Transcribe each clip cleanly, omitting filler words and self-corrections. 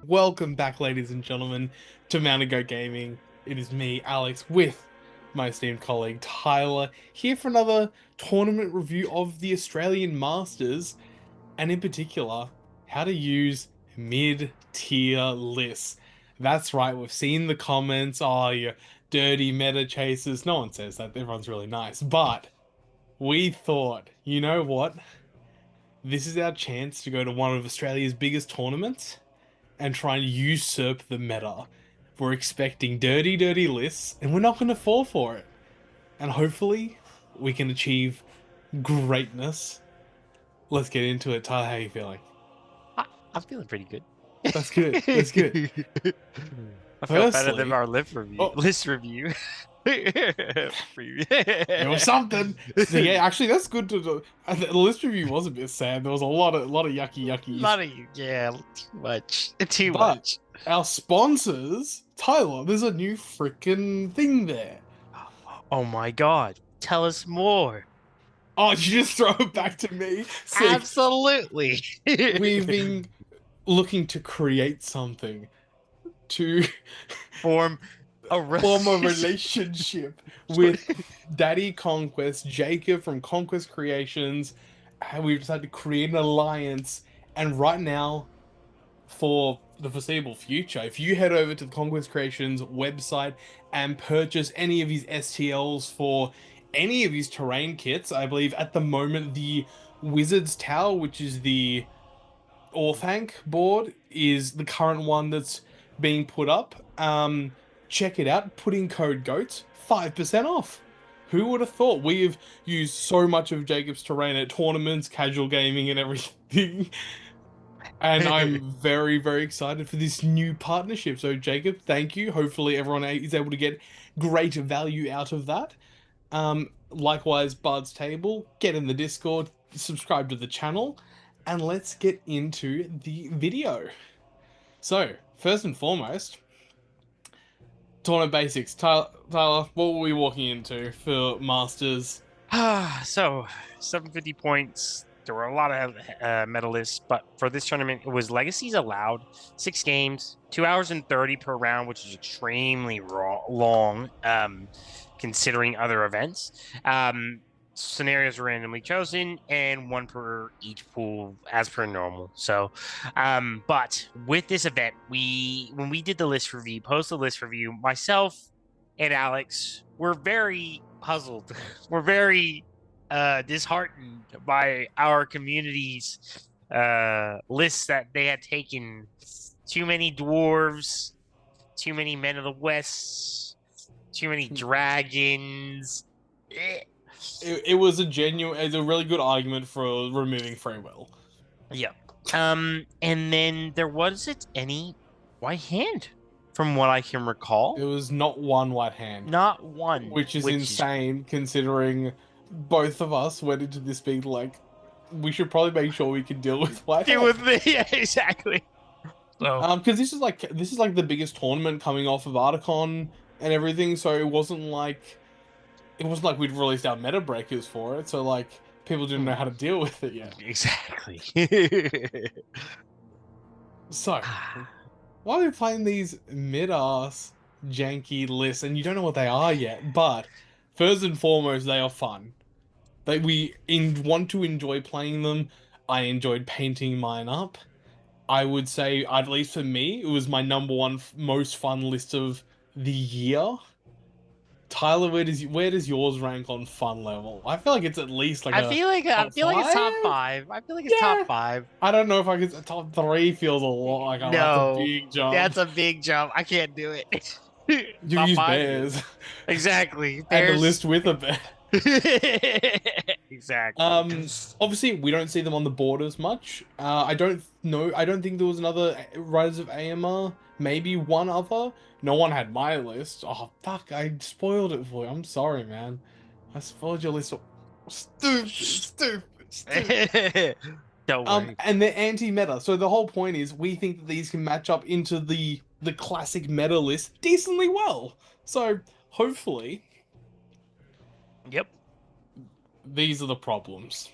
Welcome back, ladies and gentlemen, to Mount and Go Gaming. It is me, Alex, with my esteemed colleague Tyler, here for another tournament review of the Australian Masters, and in particular, how to use mid-tier lists. That's right, we've seen the comments, oh, you dirty meta chasers. No one says that, everyone's really nice. But we thought, you know what? This is our chance to go to one of Australia's biggest tournaments and try and usurp the meta. We're expecting dirty, dirty lists, and we're not going to fall for it. And hopefully, we can achieve greatness. Let's get into it. Tyler, how are you feeling? I'm feeling pretty good. That's good. That's good. I feel better than Firstly, our list review. it was something. So yeah, actually, that's good to do. The list review was a bit sad. There was a lot of yucky yuckies. Yeah, too much. Too But much. our sponsors, Tyler, there's a new freaking thing there. Oh my God. Tell us more. Oh, you just throw it back to me? Sick. Absolutely. We've been looking to create something to Form a form a relationship. relationship with Daddy Conquest, Jacob from Conquest Creations, and we've decided to create an alliance. And right now, for the foreseeable future, if you head over to the Conquest Creations website and purchase any of his STLs for any of his terrain kits, I believe at the moment the Wizard's Tower, which is the Orthanc board, is the current one that's being put up. Check it out. Put in code GOAT, 5% off. Who would have thought? We've used so much of Jacob's terrain at tournaments, casual gaming, and everything. And I'm very, very excited for this new partnership. So, Jacob, thank you. Hopefully, everyone is able to get great value out of that. Likewise, Bard's Table, get in the Discord, subscribe to the channel, and let's get into the video. So, first and foremost, tournament basics. Tyler, what were we walking into for Masters? So 750 points. There were a lot of medalists, but for this tournament, it was legacies allowed. 6 games, 2 hours and 30 per round, which is extremely long, considering other events. Scenarios were randomly chosen, and one per each pool, as per normal. So, but with this event, when we did the list review, post the list review, myself and Alex were very puzzled. We're very disheartened by our community's lists that they had taken. Too many dwarves, too many men of the west, too many dragons. It was it's a really good argument for removing free will. Yeah. And then there wasn't any white hand, from what I can recall. It was not one white hand, Not one, which is insane considering both of us went into this being like, we should probably make sure we can deal with white deal hand. with me. Yeah, exactly. So, Because this is like the biggest tournament coming off of Articon and everything, so it wasn't like we'd released our meta breakers for it, so like people didn't know how to deal with it yet. exactly. So, why are we playing these mid-ass janky lists and you don't know what they are yet? But first and foremost, they are fun. Want to enjoy playing them. I enjoyed painting mine up. I would say, at least for me, it was my number one most fun list of the year. Tyler, where does yours rank on fun level? I feel like it's at least like I a feel like top it's top five. five. I feel like it's top Yeah, five. I don't know if I could. Top three feels a lot like, oh, that's a No, big jump. that's a big jump. I can't do it. You Top use five. bears Exactly. and a Bears. list with a bear. Exactly. Obviously we don't see them on the board as much. I don't know. I don't think there was another Rise of AMR. Maybe one other. No one had my list. Oh fuck! I spoiled it for you. I'm sorry, man. I spoiled your list. Stupid, stupid, stupid. Don't worry. And they're anti-meta. So the whole point is we think that these can match up into the classic meta list decently well. So hopefully Yep. these are the problems.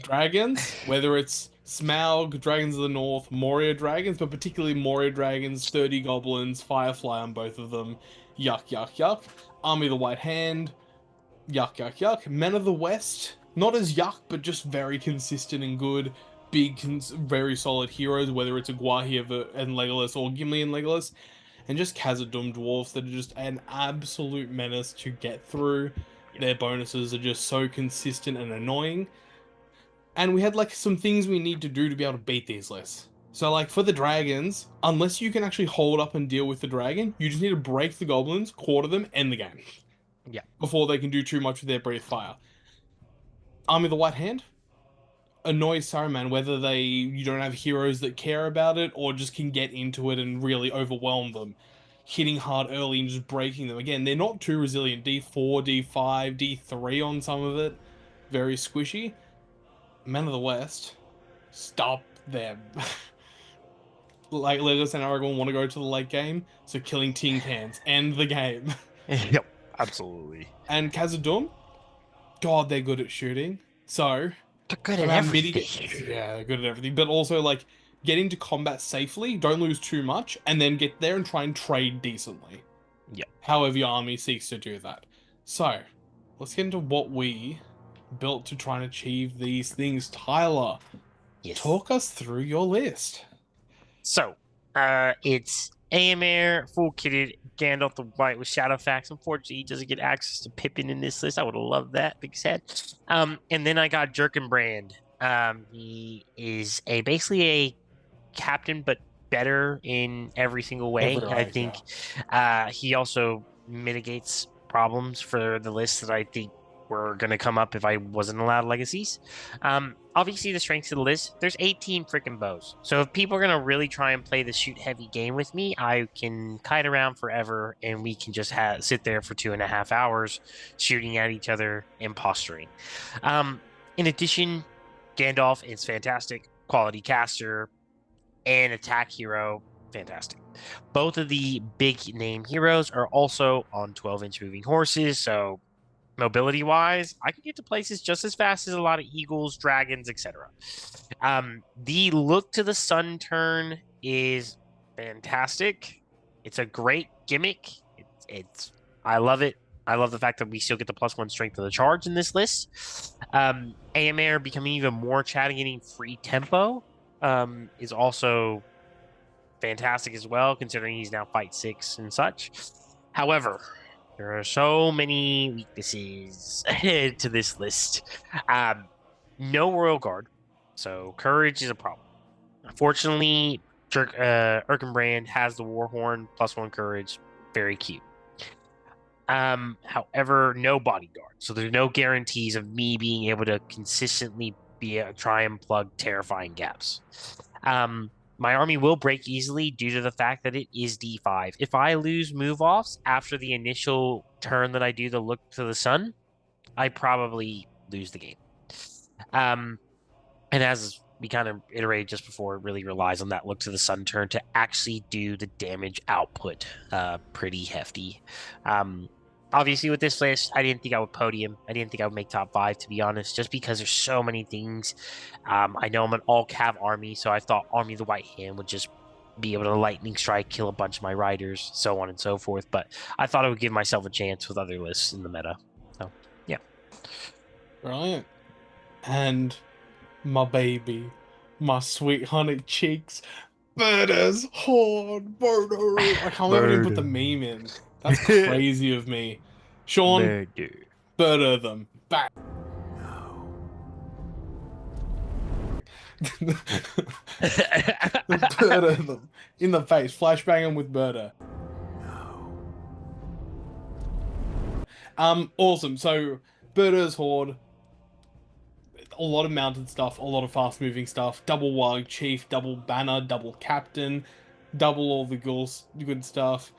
Dragons, whether it's Smaug, Dragons of the North, Moria Dragons, but particularly Moria Dragons, 30 Goblins, Firefly on both of them. Yuck, yuck, yuck. Army of the White Hand, yuck, yuck, yuck. Men of the West, not as yuck, but just very consistent and good. Big, very solid heroes, whether it's a and Legolas or Gimli and Legolas. And just Khazad-dûm dwarfs that are just an absolute menace to get through. Yep. Their bonuses are just so consistent and annoying. And we had like some things we need to do to be able to beat these lists. So like for the dragons, unless you can actually hold up and deal with the dragon, you just need to break the goblins, quarter them, end the game. Yeah. Before they can do too much with their breathe fire. Army of the White Hand annoys Saruman whether you don't have heroes that care about it or just can get into it and really overwhelm them. Hitting hard early and just breaking them. Again, they're not too resilient. D4, D5, D3 on some of it. Very squishy. Men of the West, stop them. Like Legolas and Aragorn want to go to the late game, so killing tin cans, end the game. Yep, absolutely. And Khazad-dûm, God, they're good at shooting. So They're good at around everything. yeah, they're good at everything. But also like get into combat safely, don't lose too much, and then get there and try and trade decently. Yep. However your army seeks to do that. So let's get into what we built to try and achieve these things. Tyler, Yes. talk us through your list. So, it's Aemir, full kitted, Gandalf the White with Shadowfax. Unfortunately, he doesn't get access to Pippin in this list. I would have loved that, big sad. And then I got Jerkenbrand. He is basically a captain, but better in every single way. Every I way, think he also mitigates problems for the list that I think were going to come up if I wasn't allowed legacies. Obviously, the strengths of the list, there's 18 freaking bows. So if people are going to really try and play the shoot heavy game with me, I can kite around forever and we can just sit there for 2.5 hours shooting at each other and posturing. In addition, Gandalf is fantastic, quality caster and attack hero, fantastic. Both of the big name heroes are also on 12-inch moving horses, so mobility wise, I can get to places just as fast as a lot of eagles, dragons, etc. The look to the sun turn is fantastic. It's a great gimmick. I love it. I love the fact that we still get the +1 strength of the charge in this list. AMR becoming even more chatty, getting free tempo is also fantastic as well, considering he's now fight 6 and such. However, there are so many weaknesses to this list. No Royal Guard, so courage is a problem. Unfortunately, Erkenbrand has the Warhorn +1 courage, very cute. However, no bodyguard, so there's no guarantees of me being able to consistently try and plug terrifying gaps. My army will break easily due to the fact that it is D5. If I lose move-offs after the initial turn that I do the look to the sun, I probably lose the game. And as we kind of iterated just before, it really relies on that look to the sun turn to actually do the damage output pretty hefty. Obviously, with this list, I didn't think I would podium. I didn't think I would make top 5, to be honest, just because there's so many things. I know I'm an all-cav army, so I thought Army of the White Hand would just be able to lightning strike, kill a bunch of my riders, so on and so forth. But I thought I would give myself a chance with other lists in the meta. So, yeah. Brilliant. And my baby, my sweet honey cheeks, Murder's Horde, murder. I can't believe I didn't put the meme in. That's crazy of me. Sean, murder them. Bang. Murder them. In the face. Flashbang them with murder. Awesome. So, Murder's Horde. A lot of mounted stuff, a lot of fast-moving stuff. Double Warg Chief, double Banner, double Captain, double all the good stuff.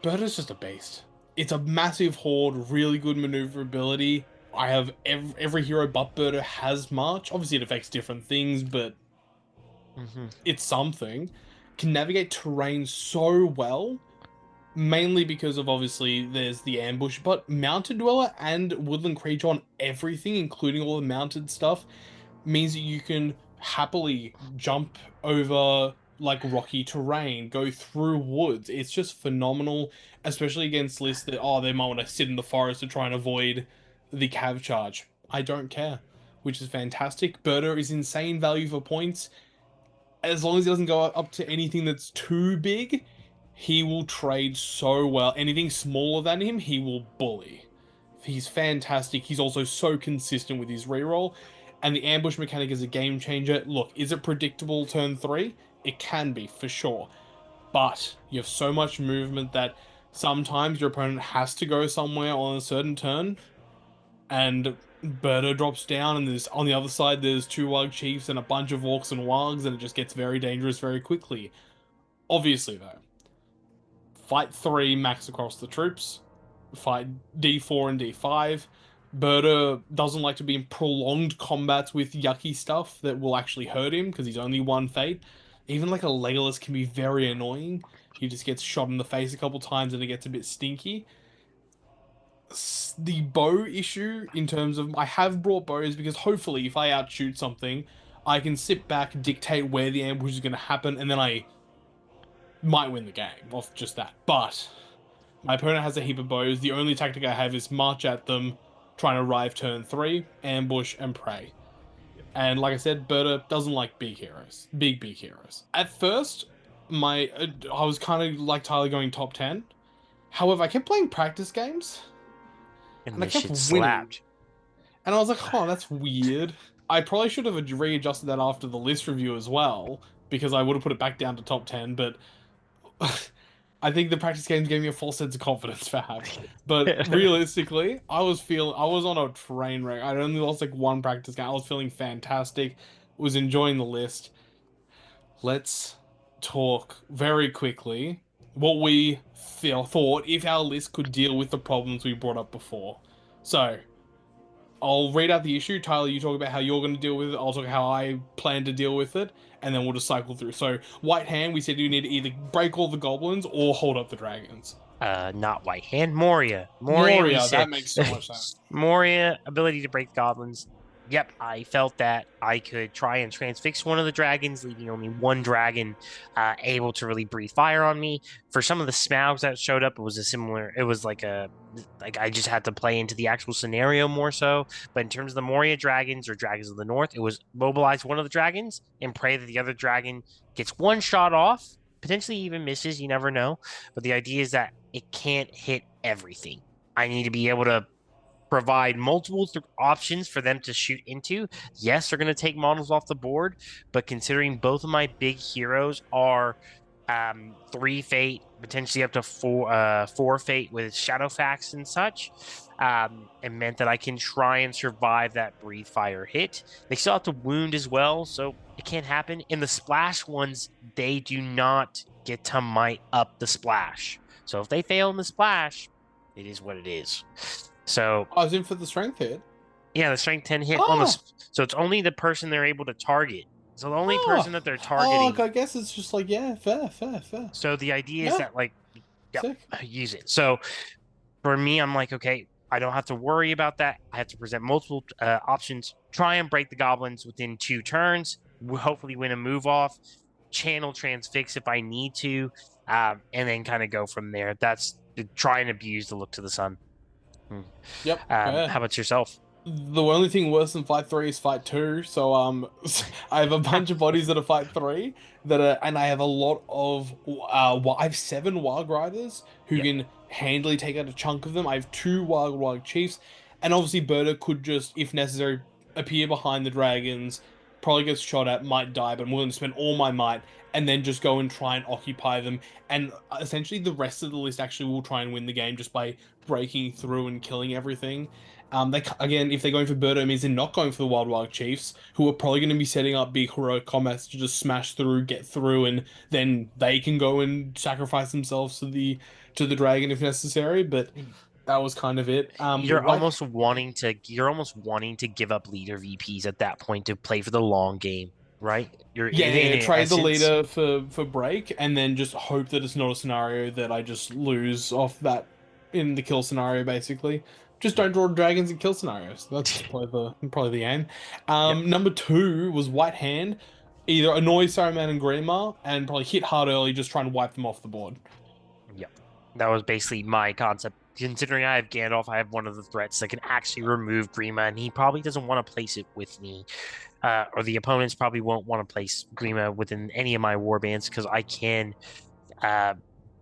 Berta's just a beast. It's a massive horde, really good maneuverability. I have every hero but Berta has March. Obviously, it affects different things, but it's something. Can navigate terrain so well, mainly because of obviously there's the ambush, but Mounted Dweller and Woodland Creature on everything, including all the mounted stuff, means that you can happily jump over like rocky terrain, go through woods. It's just phenomenal, especially against lists that, oh, they might want to sit in the forest to try and avoid the cav charge. I don't care, which is fantastic. Berta is insane value for points. As long as he doesn't go up to anything that's too big, he will trade so well. Anything smaller than him, he will bully. He's fantastic. He's also so consistent with his reroll. And the ambush mechanic is a game changer. Look, is it predictable turn 3? It can be, for sure. But you have so much movement that sometimes your opponent has to go somewhere on a certain turn, and Berta drops down, and there's on the other side there's two Warg Chiefs and a bunch of Orcs and Wargs, and it just gets very dangerous very quickly. Obviously, though, fight 3 max across the troops, fight D4 and D5. Berta doesn't like to be in prolonged combats with yucky stuff that will actually hurt him because he's only one fate. Even like a Legolas can be very annoying. He just gets shot in the face a couple times and it gets a bit stinky. The bow issue in terms of I have brought bows because hopefully if I outshoot something, I can sit back, dictate where the ambush is going to happen, and then I might win the game off just that. But my opponent has a heap of bows. The only tactic I have is march at them, trying to arrive turn 3, ambush, and pray. And like I said, Berta doesn't like big heroes. Big heroes. At first, I was kind of like Tyler going top 10. However, I kept playing practice games, And and I this kept shit winning. slapped. And I was like, oh, that's weird. I probably should have readjusted that after the list review as well, because I would have put it back down to top 10, but I think the practice games gave me a false sense of confidence, perhaps. But realistically, I was on a train wreck. I only lost like one practice game. I was feeling fantastic, was enjoying the list. Let's talk very quickly what we thought if our list could deal with the problems we brought up before. So, I'll read out the issue. Tyler, you talk about how you're going to deal with it. I'll talk how I plan to deal with it, and then we'll just cycle through. So, White Hand, we said you need to either break all the goblins or hold up the dragons. Not White Hand, Moria. Moria, we Moria, said that makes so much sense. Moria, ability to break goblins. Yep, I felt that I could try and transfix one of the dragons, leaving only one dragon able to really breathe fire on me. For some of the Smaugs that showed up, it was like I just had to play into the actual scenario more so. But in terms of the Moria dragons or dragons of the north, it was mobilize one of the dragons and pray that the other dragon gets one shot off, potentially even misses, you never know. But the idea is that it can't hit everything. I need to be able to provide multiple options for them to shoot into. Yes, they're going to take models off the board, but considering both of my big heroes are 3 fate, potentially up to 4 fate with Shadowfax and such, it meant that I can try and survive that breathe fire hit. They still have to wound as well, so it can't happen. In the splash ones, they do not get to might up the splash. So if they fail in the splash, it is what it is. So I was in for the strength hit. yeah, the strength 10 hit on Oh, the so it's only the person they're able to target. So the only person oh, that they're oh, targeting. I guess it's just like, yeah, fair. So the idea is Yeah, that like, yep, sick. use it. So for me, I'm like, okay, I don't have to worry about that. I have to present multiple options. Try and break the goblins within 2 turns. Hopefully, win a move off. Channel transfix if I need to, and then kind of go from there. That's try and abuse the look to the sun. Yep, fair. How about yourself? The only thing worse than fight 3 is fight 2. So I have a bunch of bodies that are fight 3 that are, and I have a lot of I have 7 Warg Riders who Yep. can handily take out a chunk of them. I have 2 Warg Chiefs, and obviously Berta could just, if necessary, appear behind the dragons, probably gets shot at, might die, but I'm willing to spend all my might and then just go and try and occupy them. And essentially the rest of the list actually will try and win the game just by breaking through and killing everything. They again, if they're going for Birdo, it means they're not going for the Wild Chiefs, who are probably going to be setting up big heroic combats to just smash through, get through, and then they can go and sacrifice themselves to the dragon if necessary. But that was kind of it. White, You're almost wanting to give up leader VPs at that point to play for the long game, right? You're in trade the essence. leader for break, and then just hope that it's not a scenario that I just lose off that in the kill scenario, basically. Just Yep. don't draw dragons and kill scenarios. That's probably the aim. Yep. Number two was White Hand. Either annoy Saruman and Grima and probably hit hard early, just try and wipe them off the board. Yep. That was basically my concept. Considering I have Gandalf, I have one of the threats that can actually remove Grima, and he probably doesn't want to place it with me. Or the opponents probably won't want to place Grima within any of my warbands because I can uh,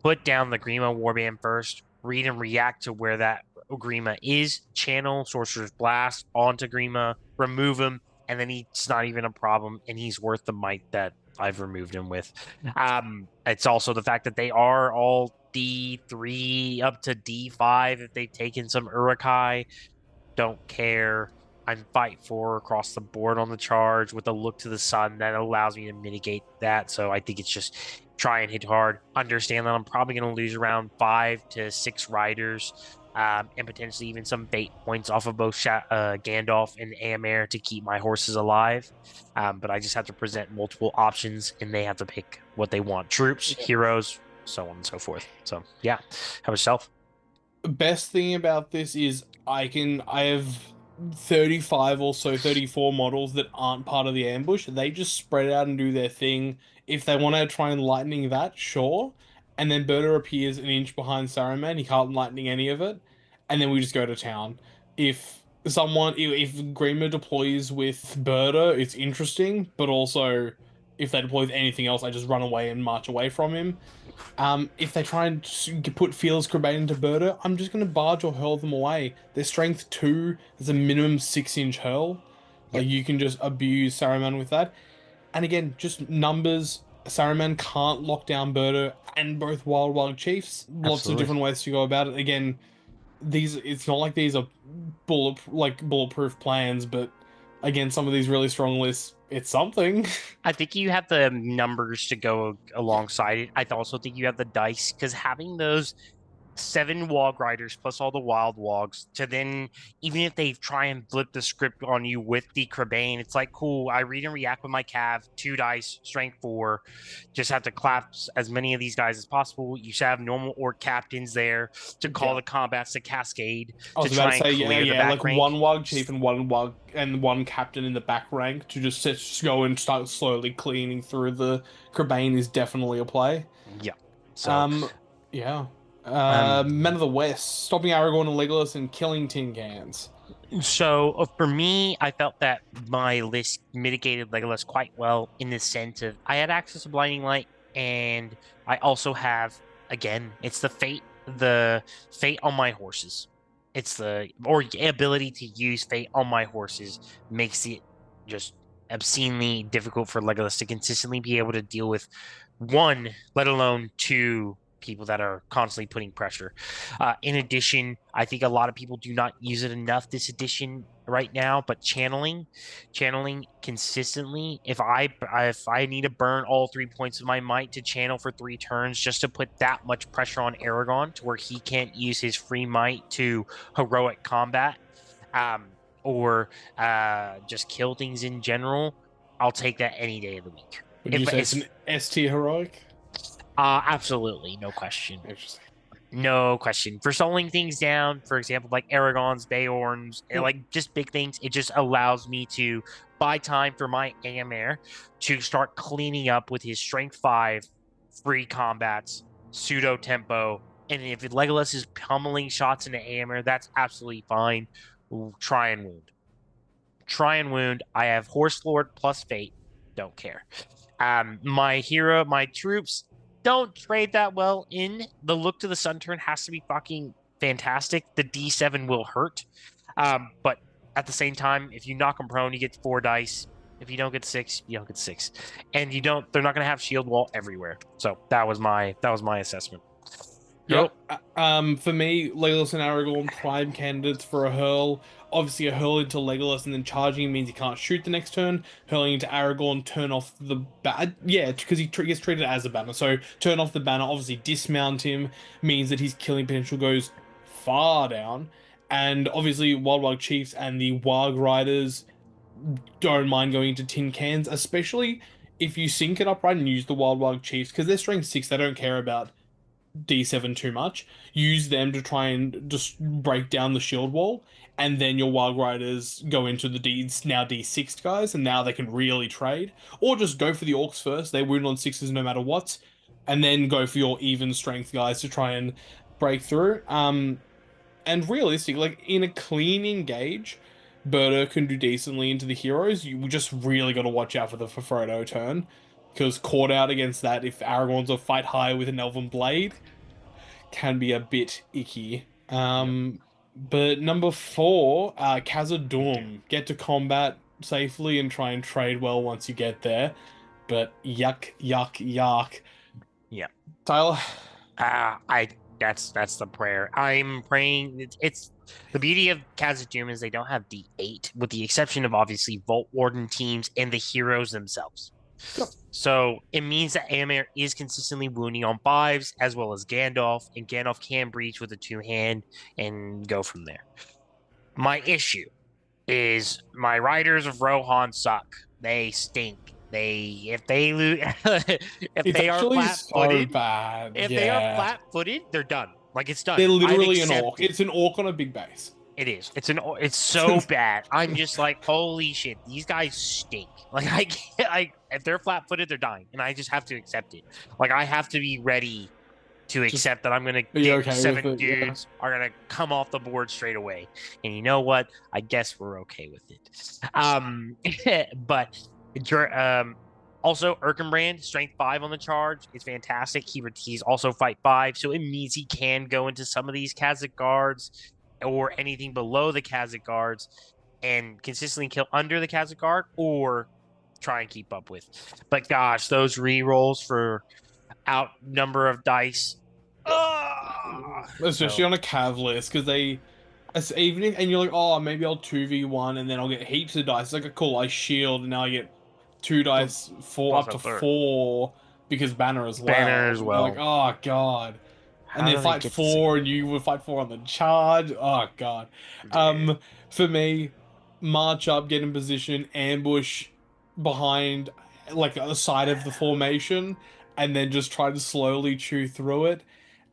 put down the Grima warband first, read and react to where that Grima is, channel Sorcerer's Blast onto Grima, remove him, and then he's not even a problem, and he's worth the might that I've removed him with. It's also the fact that they are all D3 up to D5 if they've taken some Urukai. Don't care. I'm fight four across the board on the charge with a look to the sun that allows me to mitigate that. So I think it's just try and hit hard. Understand that I'm probably going to lose around 5 to 6 riders, and potentially even some bait points off of both Gandalf and Aemir to keep my horses alive. But I just have to present multiple options, and they have to pick what they want: troops, heroes, so on and so forth. So yeah, how about yourself? Best thing about this is I have 35 or so 34 models that aren't part of the ambush. They just spread out and do their thing. If they want to try and lightning that, sure. And then Berta appears an inch behind Saruman. He can't lightning any of it. And then we just go to town. If Grima deploys with Berta, it's interesting, but also if they deploy with anything else, I just run away and march away from him. If they try and put Fearless Crabane into Berta, I'm just going to barge or hurl them away. Their strength 2 is a minimum 6-inch hurl. Yep, Like, you can just abuse Saruman with that. And again, just numbers. Saruman can't lock down Berta and both Wild Chiefs. Lots of absolutely. different ways to go about it. Again, it's not like these are bulletproof plans, but again, some of these really strong lists, it's something. I think you have the numbers to go alongside it. I also think you have the dice because having those 7 Wog Riders plus all the Wild Wogs to then, even if they try and flip the script on you with the Crabane, it's like, cool, I read and react with my Cav, 2 dice, strength 4. Just have to collapse as many of these guys as possible. You should have normal orc captains there to call Yeah. the combats to cascade I to was about to try and say, yeah, clear the yeah, back like rank. one Wug Chief and one Wug and one Captain in the back rank to just go and start slowly cleaning through the Crabane is definitely a play. Yeah. So, Um, yeah. um, Men of the West, stopping Aragorn and Legolas and killing tin cans. For me, I felt that my list mitigated Legolas quite well in the sense of I had access to Blinding Light, and I also have again, it's the fate on my horses. It's the or ability to use fate on my horses makes it just obscenely difficult for Legolas to consistently be able to deal with one, let alone two people that are constantly putting pressure. In addition, I think a lot of people do not use it enough this edition right now, but channeling consistently. If I need to burn all 3 points of my might to channel for 3 turns just to put that much pressure on Aragon to where he can't use his free might to heroic combat, or just kill things in general, I'll take that any day of the week. Would you If say it's it's an S tier heroic? absolutely no question. Interesting. No question. For slowing things down, for example, like Aragons, Beorns, and Hmm. like just big things, it just allows me to buy time for my Aemir to start cleaning up with his strength 5, free combats, pseudo tempo. And if Legolas is pummeling shots into Aemir, that's absolutely fine. Try and wound. Try and wound. I have Horse Lord plus Fate. Don't care. My troops don't trade that well in. The look to the sun turn has to be fucking fantastic. The D7 will hurt. But at the same time, if you knock them prone, you get 4 dice. If you don't get 6, you don't get 6. And they're not gonna have shield wall everywhere. So that was my assessment. Yep. Go. For me, Legolas and Aragorn, prime candidates for a hurl. Obviously, a hurl into Legolas and then charging means he can't shoot the next turn. Hurling into Aragorn, turn off the yeah, because gets treated as a banner. So turn off the banner. Obviously, dismount him means that his killing potential goes far down. And obviously, Wild Chiefs and the Warg Riders don't mind going into tin cans, especially if you sync it up right and use the Wild Chiefs because they're strength 6. They don't care about D7 too much, use them to try and just break down the shield wall, and then your Wild Riders go into the now D6 guys, and now they can really trade. Or just go for the Orcs first, they wound on sixes no matter what, and then go for your even strength guys to try and break through. And realistic, like in a clean engage, Berta can do decently into the heroes. You just really got to watch out for the Frodo turn, because caught out against that, if Aragorn's a fight high with an Elven Blade, can be a bit icky. Yep. But number four, Doom. Khazad-dûm. Get to combat safely and try and trade well once you get there. But yuck, yuck, yuck. Yeah. Tyler? I that's the prayer. I'm praying. It's the beauty of Khazad-dûm is they don't have D8, with the exception of obviously Vault Warden teams and the heroes themselves. Yep. So it means that Amir is consistently wounding on fives as well as Gandalf, and Gandalf can breach with a two-hand and go from there. My issue is my riders of Rohan suck. They stink. If they lose if It's they are actually so flat-footed, bad. if they are Yeah. flat-footed, they're done. Like it's done. They're I've literally an orc. accepted. It's an orc on a big base. It is. It's so bad. I'm just like, holy shit, these guys stink. Like I can't, if they're flat-footed, they're dying, and I just have to accept it. Like I have to be ready to Just accept that I'm gonna be get okay with seven it. Yeah. dudes are gonna come off the board straight away. And you know what? I guess we're okay with it. But also Erkenbrand, strength 5 on the charge is fantastic. He's also fight 5, so it means he can go into some of these Khazad guards or anything below the Khazad guards and consistently kill under the Khazad guard or try and keep up with. But gosh, those re-rolls for out number of dice. Especially So on a Cav list, because even if, and you're like, oh, maybe I'll 2v1 and then I'll get heaps of dice. It's like, cool, I shield and now I get two so dice, four plus up a to third. four because banner as Banner well. as You're like, well. oh god. And How then do they fight get the same? four and you would fight four on the charge. Oh god. Dude. For me, march up, get in position, ambush behind like the side of the formation, and then just try to slowly chew through it.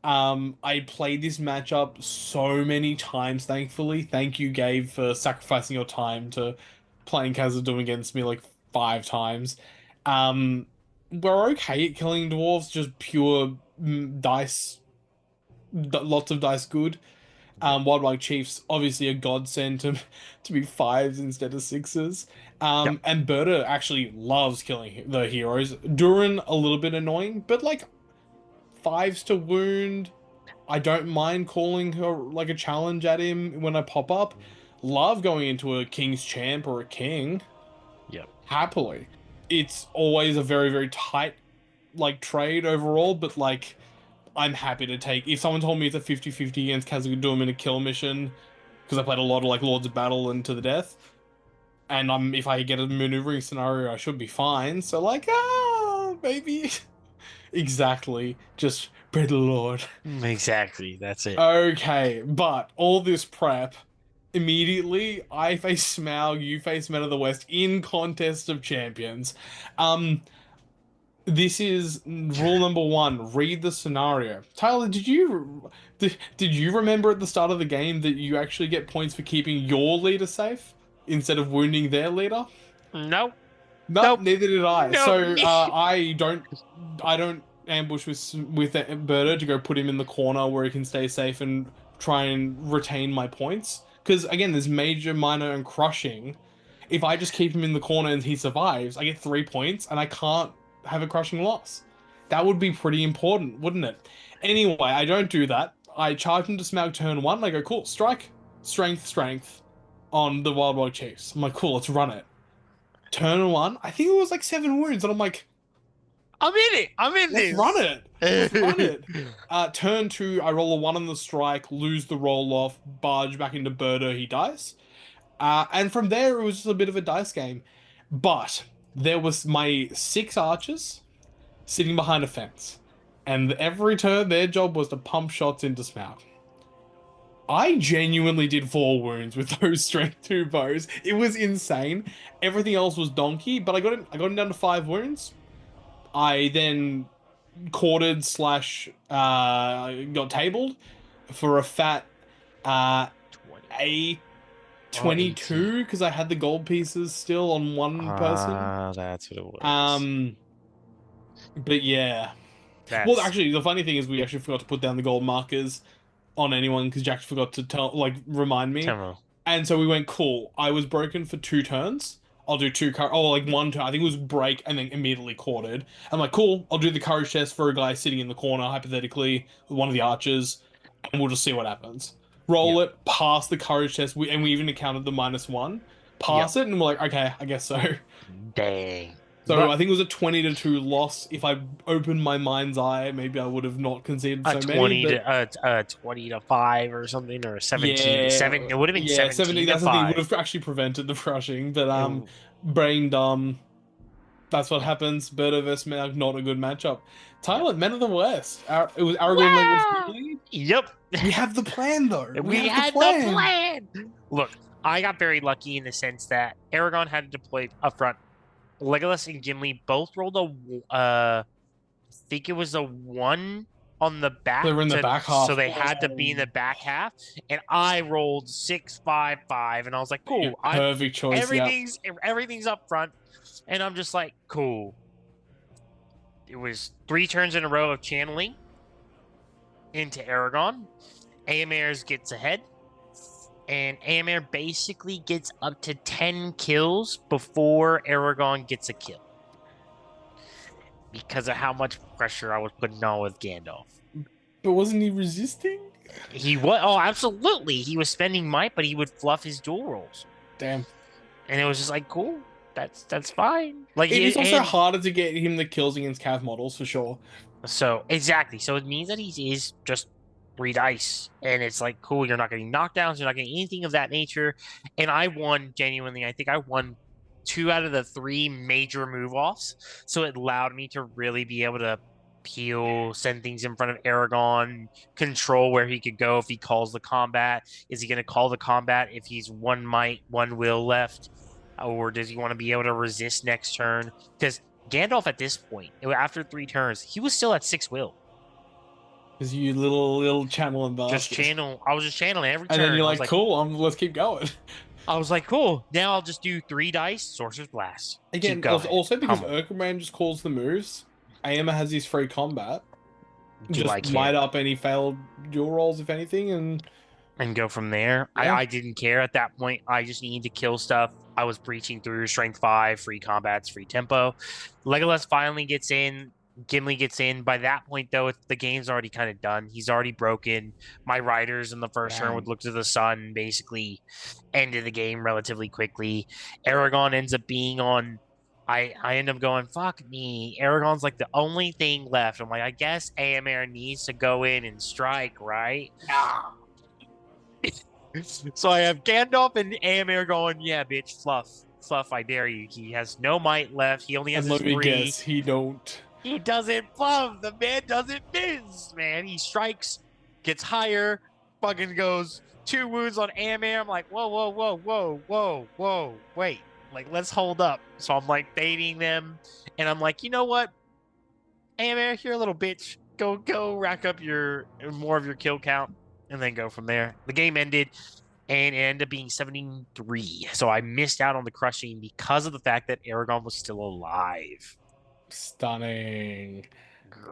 I played this matchup so many times, thankfully. Thank you, Gabe, for sacrificing your time to playing Khazad-dûm against me like 5 times. Um, we're okay at killing dwarves, just pure dice, lots of dice good. Yep. Wildlife Chiefs, obviously a godsend to be fives instead of sixes. Yep. And Berta actually loves killing the heroes. Durin, a little bit annoying, but like fives to wound. I don't mind calling her like a challenge at him when I pop up. Love going into a king's champ or a king Yep. happily. It's always a very, very tight like trade overall, but like I'm happy to take if someone told me it's a 50-50 against Khazad-dûm in a kill mission, because I played a lot of like Lords of Battle and to the death. And if I get a maneuvering scenario, I should be fine. So like maybe exactly. Just pray the Lord. Exactly. That's it. Okay, but all this prep, immediately I face Smaug, you face Men of the West in Contest of Champions. Um, this is rule number one, read the scenario. Tyler, did you remember at the start of the game that you actually get points for keeping your leader safe instead of wounding their leader? Nope. Nope, Nope. neither did I. Nope. So I don't ambush with Berta to go put him in the corner where he can stay safe and try and retain my points. Because again, there's major, minor, and crushing. If I just keep him in the corner and he survives, I get 3 points and I can't have a crushing loss. That would be pretty important, wouldn't it? Anyway, I don't do that. I charge him to Smaug turn one. And I go, cool, strike, strength, strength on the Wild Chiefs. I'm like, cool, let's run it. Turn one, I think it was like 7 wounds, and I'm like, I'm in it. I'm in let's this. run it. Let's run it. Turn two, I roll a 1 on the strike, lose the roll off, barge back into Berta, he dies. And from there, it was just a bit of a dice game. But there was my 6 archers sitting behind a fence. And every turn, their job was to pump shots into Smaug. I genuinely did 4 wounds with those strength 2 bows. It was insane. Everything else was donkey, but I got him down to 5 wounds. I then quartered slash got tabled for a fat uh 20. a Oh, 18. 22 because I had the gold pieces still on one person. Ah, that's what it was. Um, but yeah. Well, That's actually, the funny thing is we actually forgot to put down the gold markers on anyone because Jack forgot to tell, like, remind me. Temo. And so we went, cool. I was broken for 2 turns. I'll do like 1 turn. I think it was break and then immediately quartered. I'm like, cool. I'll do the courage test for a guy sitting in the corner, hypothetically, with one of the archers, and we'll just see what happens. Roll Yep. it, pass the courage test, and we even accounted the -1. Yep. Pass it, and we're like, okay, I guess so. Dang. So But I think it was a 20-2 loss. If I opened my mind's eye, maybe I would have not conceded a so many, 20 but to 20 to 5 or something, or 17 to yeah, 7. It would have been yeah, 70. 17 to That's the thing. Would 5. have actually prevented the crushing, but It, brain dumb. That's what yeah. happens. Birdo versus Meg, not a good matchup. Yep. Tyler, Men of the West. It was Aragorn Legolas Wow. Gimli. Yep. We have the plan, though. We We have the had the plan. plan. Look, I got very lucky in the sense that Aragon had to deploy up front. Legolas and Gimli both rolled I think it was a 1 on the They back were in the to, back so half. they had to be in Oh, the back half, and I rolled 6-5-5, and I was like, cool, I'm perfect choice. Yeah. everything's up front, and I'm just like, cool. It was 3 turns in a row of channeling into Aragon. Aemir gets ahead, and Aemir basically gets up to 10 kills before Aragon gets a kill because of how much pressure I was putting on with Gandalf. But wasn't he resisting? He was, oh, absolutely. He was spending might, but he would fluff his dual rolls, Damn. and it was just like, cool, that's fine. Like, It is also and harder to get him the kills against Cav models for sure. so exactly. So it means that he is just 3 dice, and it's like, cool. You're not getting knockdowns. You're not getting anything of that nature. And I won genuinely. I think I won 2 out of the 3 major move offs. So it allowed me to really be able to peel, send things in front of Aragon, control where he could go if he calls the combat. Is he going to call the combat if he's 1 might, 1 will left? Or does he want to be able to resist next turn? Because Gandalf at this point, after 3 turns, he was still at 6 will. Because you little channeling Just bastard. channel. I was just channeling every And then turn. you're I was like, like, cool, let's keep going. I was like, cool. Now I'll just do 3 dice, Sorcerer's Blast. Keep Again, going. also because Pummel. Urkelman just calls the moves, Aema has his free combat. Do Just I might care? up any failed dual rolls, if anything, and And go from there. yeah. I didn't care at that point. I just needed to kill stuff. I was breaching through Strength 5, free combats, free tempo. Legolas finally gets in. Gimli gets in. By that point, though, the game's already kind of done. He's already broken. My riders in the first turn would Damn. look to the sun, basically ended the game relatively quickly. Aragon ends up being on. I end up going, fuck me. Aragon's like the only thing left. I'm like, I guess AMR needs to go in and strike, right? Ah. So I have Gandalf and Aemir going, yeah, bitch, fluff. Fluff, I dare you. He has no might left. He only has And his let me 3. guess, he don't. He doesn't fluff. The man doesn't miss, man. He strikes, gets higher, fucking goes 2 wounds on Aemir. I'm like, whoa, whoa, whoa, whoa, whoa, whoa, wait. Like, let's hold up. So I'm like baiting them. And I'm like, you know what? Aemir, you're a little bitch. Go rack up more of your kill count and then go from there. The game ended and it ended up being 73. So I missed out on the crushing because of the fact that Aragon was still alive. Stunning.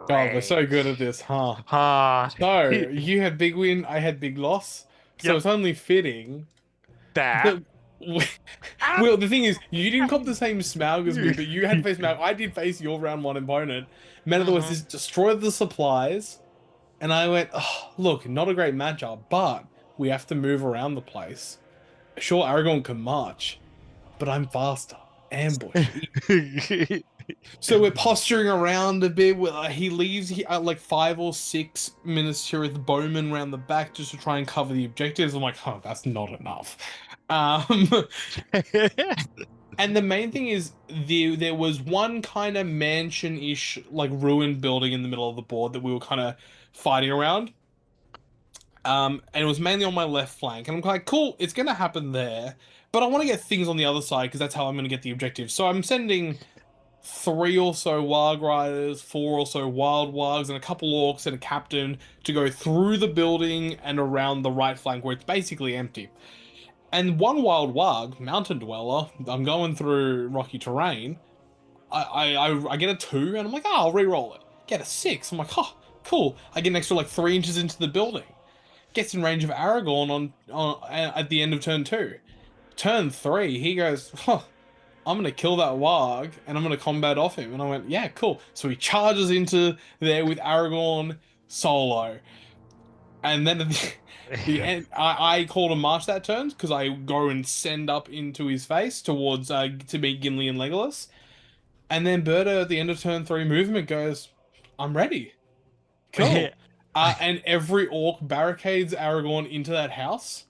God, we're so Great. good at this, huh? Ah, So, you had big win, I had big loss. So yep, it's only fitting that. that well, the thing is, you didn't cop the same Smaug as me, but you had face Smaug. I did face your round 1 opponent. Men of the West Mhm. just destroyed the supplies. And I went, oh, look, not a great matchup, but we have to move around the place. Sure, Aragorn can march, but I'm faster. Ambush. So we're posturing around a bit. He leaves like 5 or 6 minutes here with bowmen around the back just to try and cover the objectives. I'm like, oh, that's not enough. Um, and the main thing is there was one kind of mansion-ish like ruined building in the middle of the board that we were kind of fighting around. And it was mainly on my left flank, and I'm like, cool, it's gonna happen there, but I want to get things on the other side because that's how I'm gonna get the objective. So I'm sending three or so Warg Riders, four or so Wild Wargs, and a couple Orcs and a Captain to go through the building and around the right flank where it's basically empty. And one Wild Warg, Mountain Dweller, I'm going through rocky terrain. I get a 2, and I'm like, oh, I'll re-roll it. Get a 6. I'm like, oh, cool. I get an extra like 3 inches into the building. Gets in range of Aragorn on at the end of turn 2. Turn 3, he goes, huh, I'm gonna kill that Warg and I'm gonna combat off him. And I went, yeah, cool. So he charges into there with Aragorn solo. And then at the end, I called a march that turn because I go and send up into his face towards to meet Gimli and Legolas. And then Berta at the end of turn 3 movement goes, I'm ready. Cool. And every orc barricades Aragorn into that house.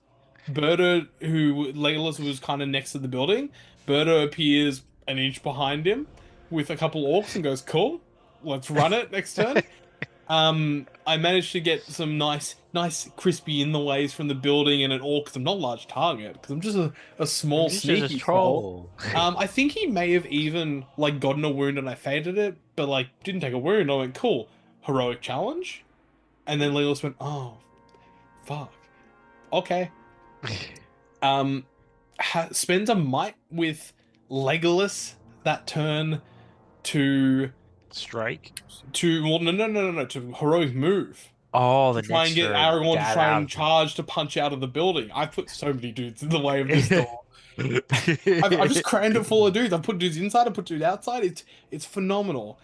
Berta, who Legolas was kind of next to the building, Berta appears an inch behind him with a couple orcs and goes, cool, let's run it next turn. I managed to get some nice crispy in the ways from the building and an orc because I'm not a large target because I'm just a small This is a sneaky troll. troll. I think he may have even like gotten a wound and I faded it, but like didn't take a wound. I went cool, heroic challenge, and then Legolas went, oh fuck, okay. Spends a might with Legolas that turn to Strike. well, no, to heroic move. Oh, To the try next and get turn. Aragorn to Get try out and of charge to punch out of the building. I've put so many dudes in the way of this there. door. I've just crammed it full of dudes. I've put dudes inside, I put dudes outside. It's phenomenal.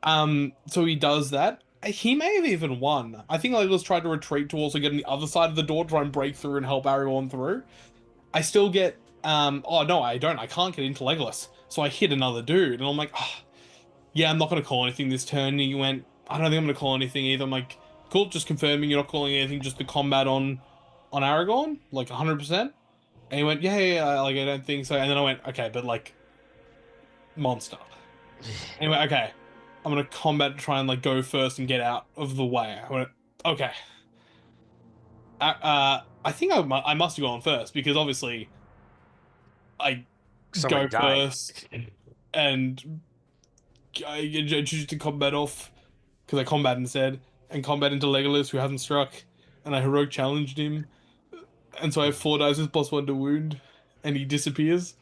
So he does that. He may have even won. I think Legolas tried to retreat to also get on the other side of the door to try and break through and help Aragorn through. I still get oh no, I don't. I can't get into Legolas. So I hit another dude and I'm like, oh, yeah, I'm not gonna call anything this turn. And he went, I don't think I'm gonna call anything either. I'm like, cool, just confirming you're not calling anything, just the combat on Aragorn, like 100%. And he went, yeah, like I don't think so. And then I went, okay, but like monster. And he went, okay, I'm gonna combat to try and like go first and get out of the way. I went, okay. I think I must have gone first because obviously I Somebody go died. first and I choose to combat off because I combat instead and combat into Legolas who hasn't struck and I heroic challenged him and so I have 4 dice with +1 to wound and he disappears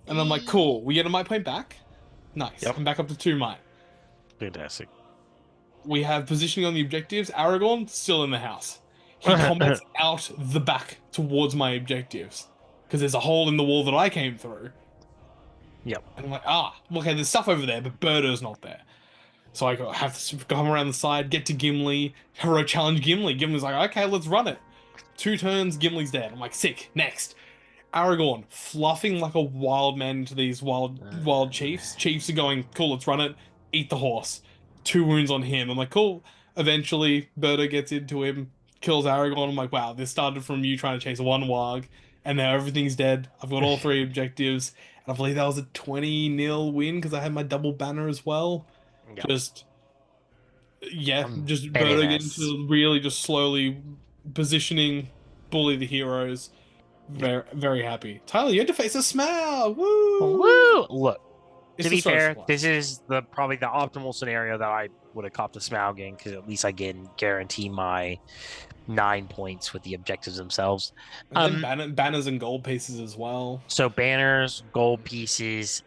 and I'm like cool, we get a might point back. Nice, Yep. I'm back up to 2 might. Fantastic. We have positioning on the objectives. Aragorn still in the house. He combats out the back towards my objectives because there's a hole in the wall that I came through. Yep. And I'm like, okay, there's stuff over there, but Berta's not there. So I have to come around the side, get to Gimli, hero challenge Gimli. Gimli's like, okay, let's run it. 2 turns, Gimli's dead. I'm like, sick, next. Aragorn, fluffing like a wild man into these wild chiefs. Chiefs are going, cool, let's run it. Eat the horse. 2 wounds on him. I'm like, cool. Eventually, Berta gets into him, kills Aragorn. I'm like, wow, this started from you trying to chase one warg, and now everything's dead. I've got all 3 objectives, and I believe that was a 20-0 win because I had my double banner as well. Yep. Just yeah, just Very Berto nice. getting to really just slowly positioning, bully the heroes. Very happy. Tyler, you had to face a Smaug. Woo! Woo! Look, It's to the be fair, social this life. is probably the optimal scenario that I would have copped a Smaug in because at least I can guarantee my 9 points with the objectives themselves. And then banners and gold pieces as well. So banners, gold pieces,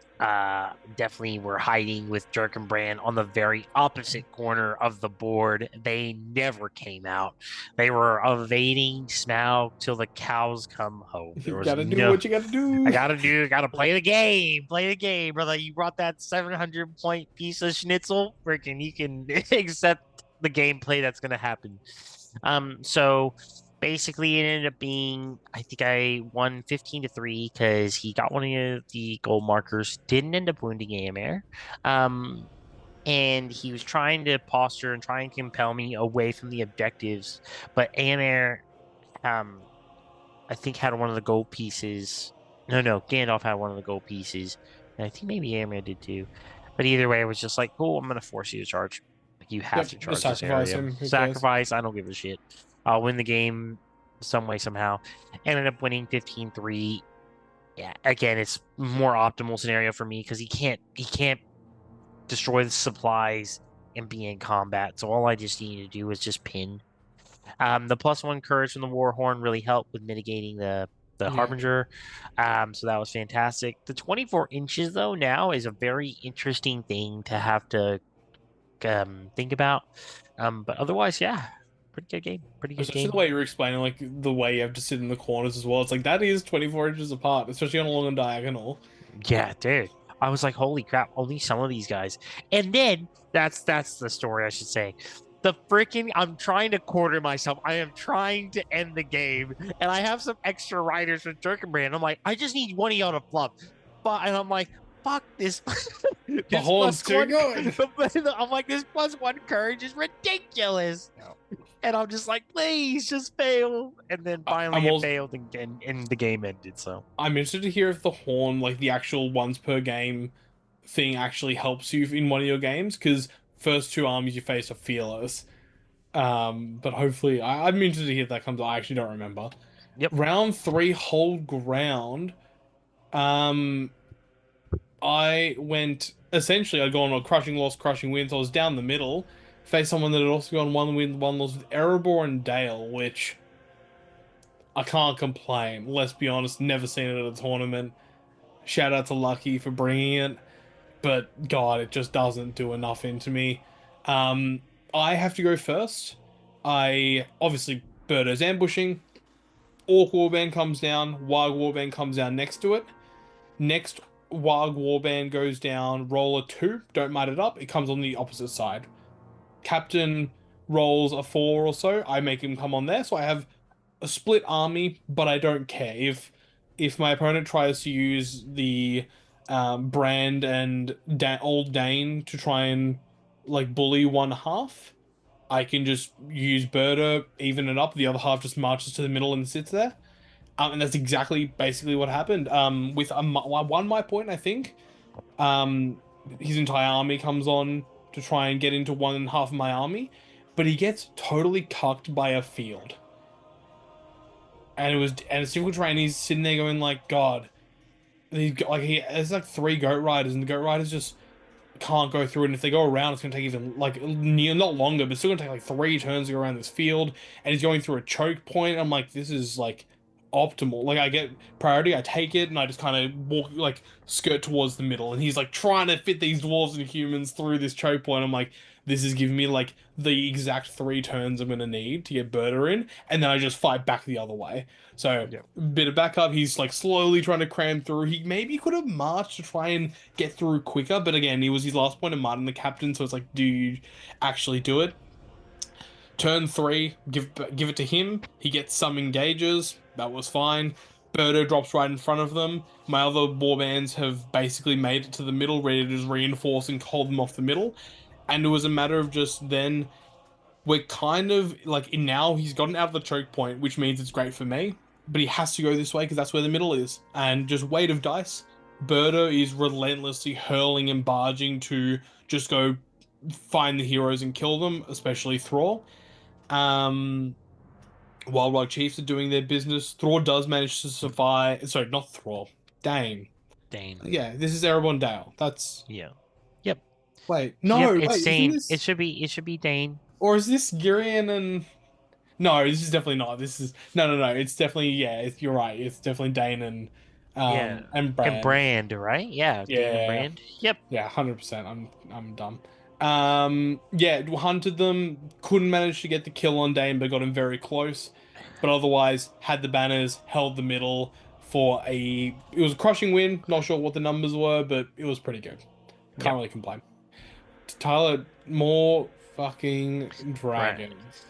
definitely were hiding with Jerk and Brand on the very opposite corner of the board. They never came out. They were evading Smaug till the cows come home. There You was gotta do no. what you gotta do. Gotta play the game. Play the game, brother. You brought that 700 point piece of schnitzel. Freaking, you can accept the gameplay that's gonna happen. So basically it ended up being, I think I won 15-3 because he got one of the gold markers, didn't end up wounding Aemir. And he was trying to posture and try and compel me away from the objectives, but Aemir, I think had one of the gold pieces. No, Gandalf had one of the gold pieces, and I think maybe Aemir did too. But either way, it was just like, cool, I'm gonna force you to charge. Like you have Yep, to just charge this sacrifice area. him. Who cares? Sacrifice, I don't give a shit. I'll win the game some way, somehow. Ended up winning 15-3. Yeah, again, it's more optimal scenario for me because he can't destroy the supplies and be in combat. So all I just need to do is just pin. The +1 courage from the war horn really helped with mitigating the Yeah. harbinger. So that was fantastic. The 24 inches though now is a very interesting thing to have to think about. But otherwise, yeah, pretty good game. Pretty good Especially the game. way you're explaining, like the way you have to sit in the corners as well. It's like that is 24 inches apart, especially on a long and diagonal. Yeah, dude. I was like, holy crap, only some of these guys. And then that's the story, I should say. The freaking I'm trying to quarter myself. I am trying to end the game. And I have some extra riders from Turkenbrand. I'm like, I just need one of y'all to fluff. But and I'm like, fuck this The this horn's plus too one. good. I'm like, this +1 courage is ridiculous. And I'm just like, please just fail. And then I'm finally it also failed and the game ended. So I'm interested to hear if the horn, like the actual once per game thing, actually helps you in one of your games, because first two armies you face are fearless. But hopefully, I'm interested to hear if that comes. I actually don't remember. yep. Round three, hold ground. Um, I went essentially. I'd gone on a crushing loss, crushing win. So I was down the middle. Faced someone that had also gone one win, one loss with Erebor and Dale, which I can't complain. Let's be honest, never seen it at a tournament. Shout out to Lucky for bringing it, but God, it just doesn't do enough into me. Um, I have to go first. I obviously Birdo's ambushing. Orc Warband comes down. Warg Warband comes down next to it. Next Warg Warband goes down. Roller 2. Don't might it up. It comes on the opposite side. Captain rolls a 4 or so. I make him come on there. So I have a split army, but I don't care. If my opponent tries to use the Brand and Old Dane to try and like bully one half, I can just use Berta, even it up. The other half just marches to the middle and sits there. And that's exactly basically what happened. With one my point, I think. Um, his entire army comes on to try and get into one and half of my army, but he gets totally cucked by a field. And it's difficult terrain. He's sitting there going like, God, he there's like three goat riders, and the goat riders just can't go through it. And if they go around, it's gonna take even like near not longer, but it's still gonna take like 3 turns to go around this field. And he's going through a choke point. I'm like, this is like optimal. Like I get priority, I take it, and I just kind of walk like skirt towards the middle. And he's like trying to fit these dwarves and humans through this choke point. I'm like, this is giving me like the exact 3 turns I'm gonna need to get Berta in, and then I just fight back the other way. So Yep. bit of backup. He's like slowly trying to cram through. He maybe could have marched to try and get through quicker, but again, he was his last point of Martin, the captain. So it's like, do you actually do it? Turn three, give it to him. He gets some engages. That was fine. Birdo drops right in front of them. My other warbands have basically made it to the middle, ready to just reinforce and hold them off the middle. And it was a matter of just then we're kind of like in now he's gotten out of the choke point, which means it's great for me. But he has to go this way because that's where the middle is. And just weight of dice. Birdo is relentlessly hurling and barging to just go find the heroes and kill them, especially Thrall. Um, while Rogue Chiefs are doing their business, Thrall does manage to survive. Sorry, not Thrall. Dane. Dane. Yeah, this is Erebon Dale. That's Yeah. Yep. wait, Yep. no, It's wait, isn't Dane. It this should be. It should be Dane. or is this Girion and no, this is definitely not. This is no. It's definitely yeah. You're right. It's definitely Dane Yeah. and And Brand. Brand, right? Yeah. Dane and Yeah, Brand. Yep. yeah, 100%. I'm dumb. Yeah, hunted them. Couldn't manage to get the kill on Dane, but got him very close. But otherwise, had the banners, held the middle for a. It was a crushing win. Not sure what the numbers were, but it was pretty good. Can't Yep. really complain. Tyler, more fucking Right. dragons.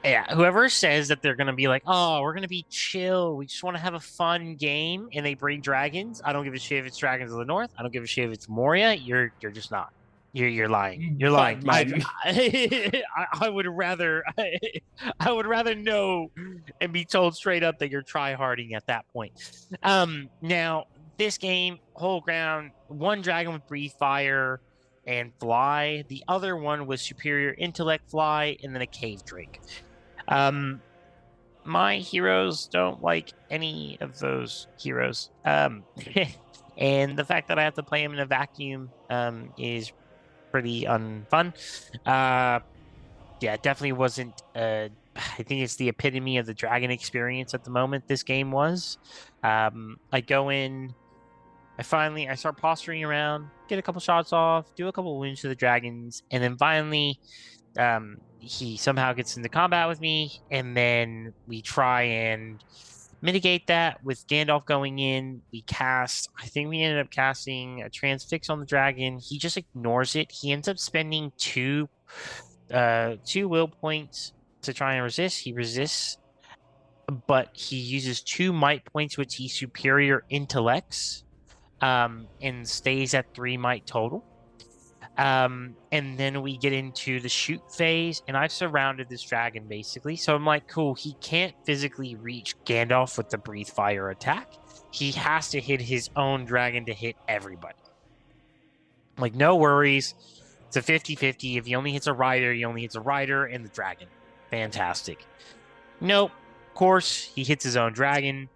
Yeah. Whoever says that they're gonna be like, oh, we're gonna be chill. We just want to have a fun game, and they bring dragons. I don't give a shit if it's Dragons of the North. I don't give a shit if it's Moria. You're just not. You're lying. You're lying. Bug man. I would rather I would rather know and be told straight up that you're try harding at that point. Now this game, whole ground, one dragon with breathe fire and fly. The other one was superior intellect fly, and then a cave drake. Um, My heroes don't like any of those heroes. And the fact that I have to play him in a vacuum is pretty unfun. Uh yeah, definitely wasn't I think it's the epitome of the dragon experience at the moment this game was. I go in, I start posturing around, get a couple shots off, do a couple wounds to the dragons, and then finally he somehow gets into combat with me, and then we try and mitigate that with Gandalf going in. I think we ended up casting a transfix on the dragon. He just ignores it. He ends up spending two will points to try and resist. He resists, but he uses two might points, which he superior intellects, and stays at three might total. And then we get into the shoot phase, and I've surrounded this dragon basically. So I'm like, cool, he can't physically reach Gandalf with the breathe fire attack. He has to hit his own dragon to hit everybody. I'm like, no worries. It's a 50-50. If he only hits a rider, he only hits a rider and the dragon. Fantastic. Nope. Of course, he hits his own dragon.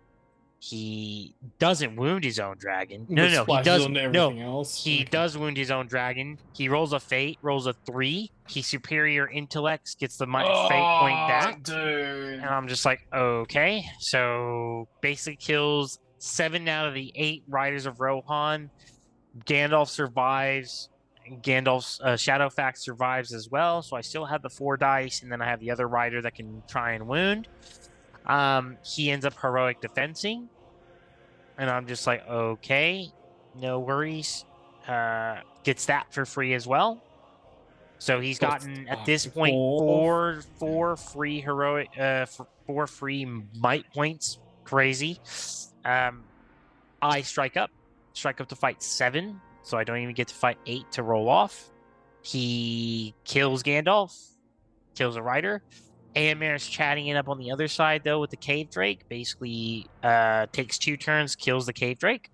He doesn't wound his own dragon. No, But no, no, he splashes does. onto No, everything else. he Okay. does wound his own dragon. He rolls a fate, rolls a 3. He superior intellects, gets the fate point Oh, back. And dude. I'm just like, okay. So basically kills 7 out of the 8 riders of Rohan. Gandalf survives. Gandalf's Shadowfax survives as well. So I still have the 4 dice, and then I have the other rider that can try and wound. He ends up heroic defensing. And I'm just like, okay, no worries. Gets that for free as well. So he's gotten at this point Four. four free heroic 4 free might points. Crazy. I strike up to fight 7, so I don't even get to fight 8 to roll off. He kills Gandalf, kills a rider. Aemir's chatting it up on the other side though with the cave drake. Basically, takes 2 turns, kills the cave drake,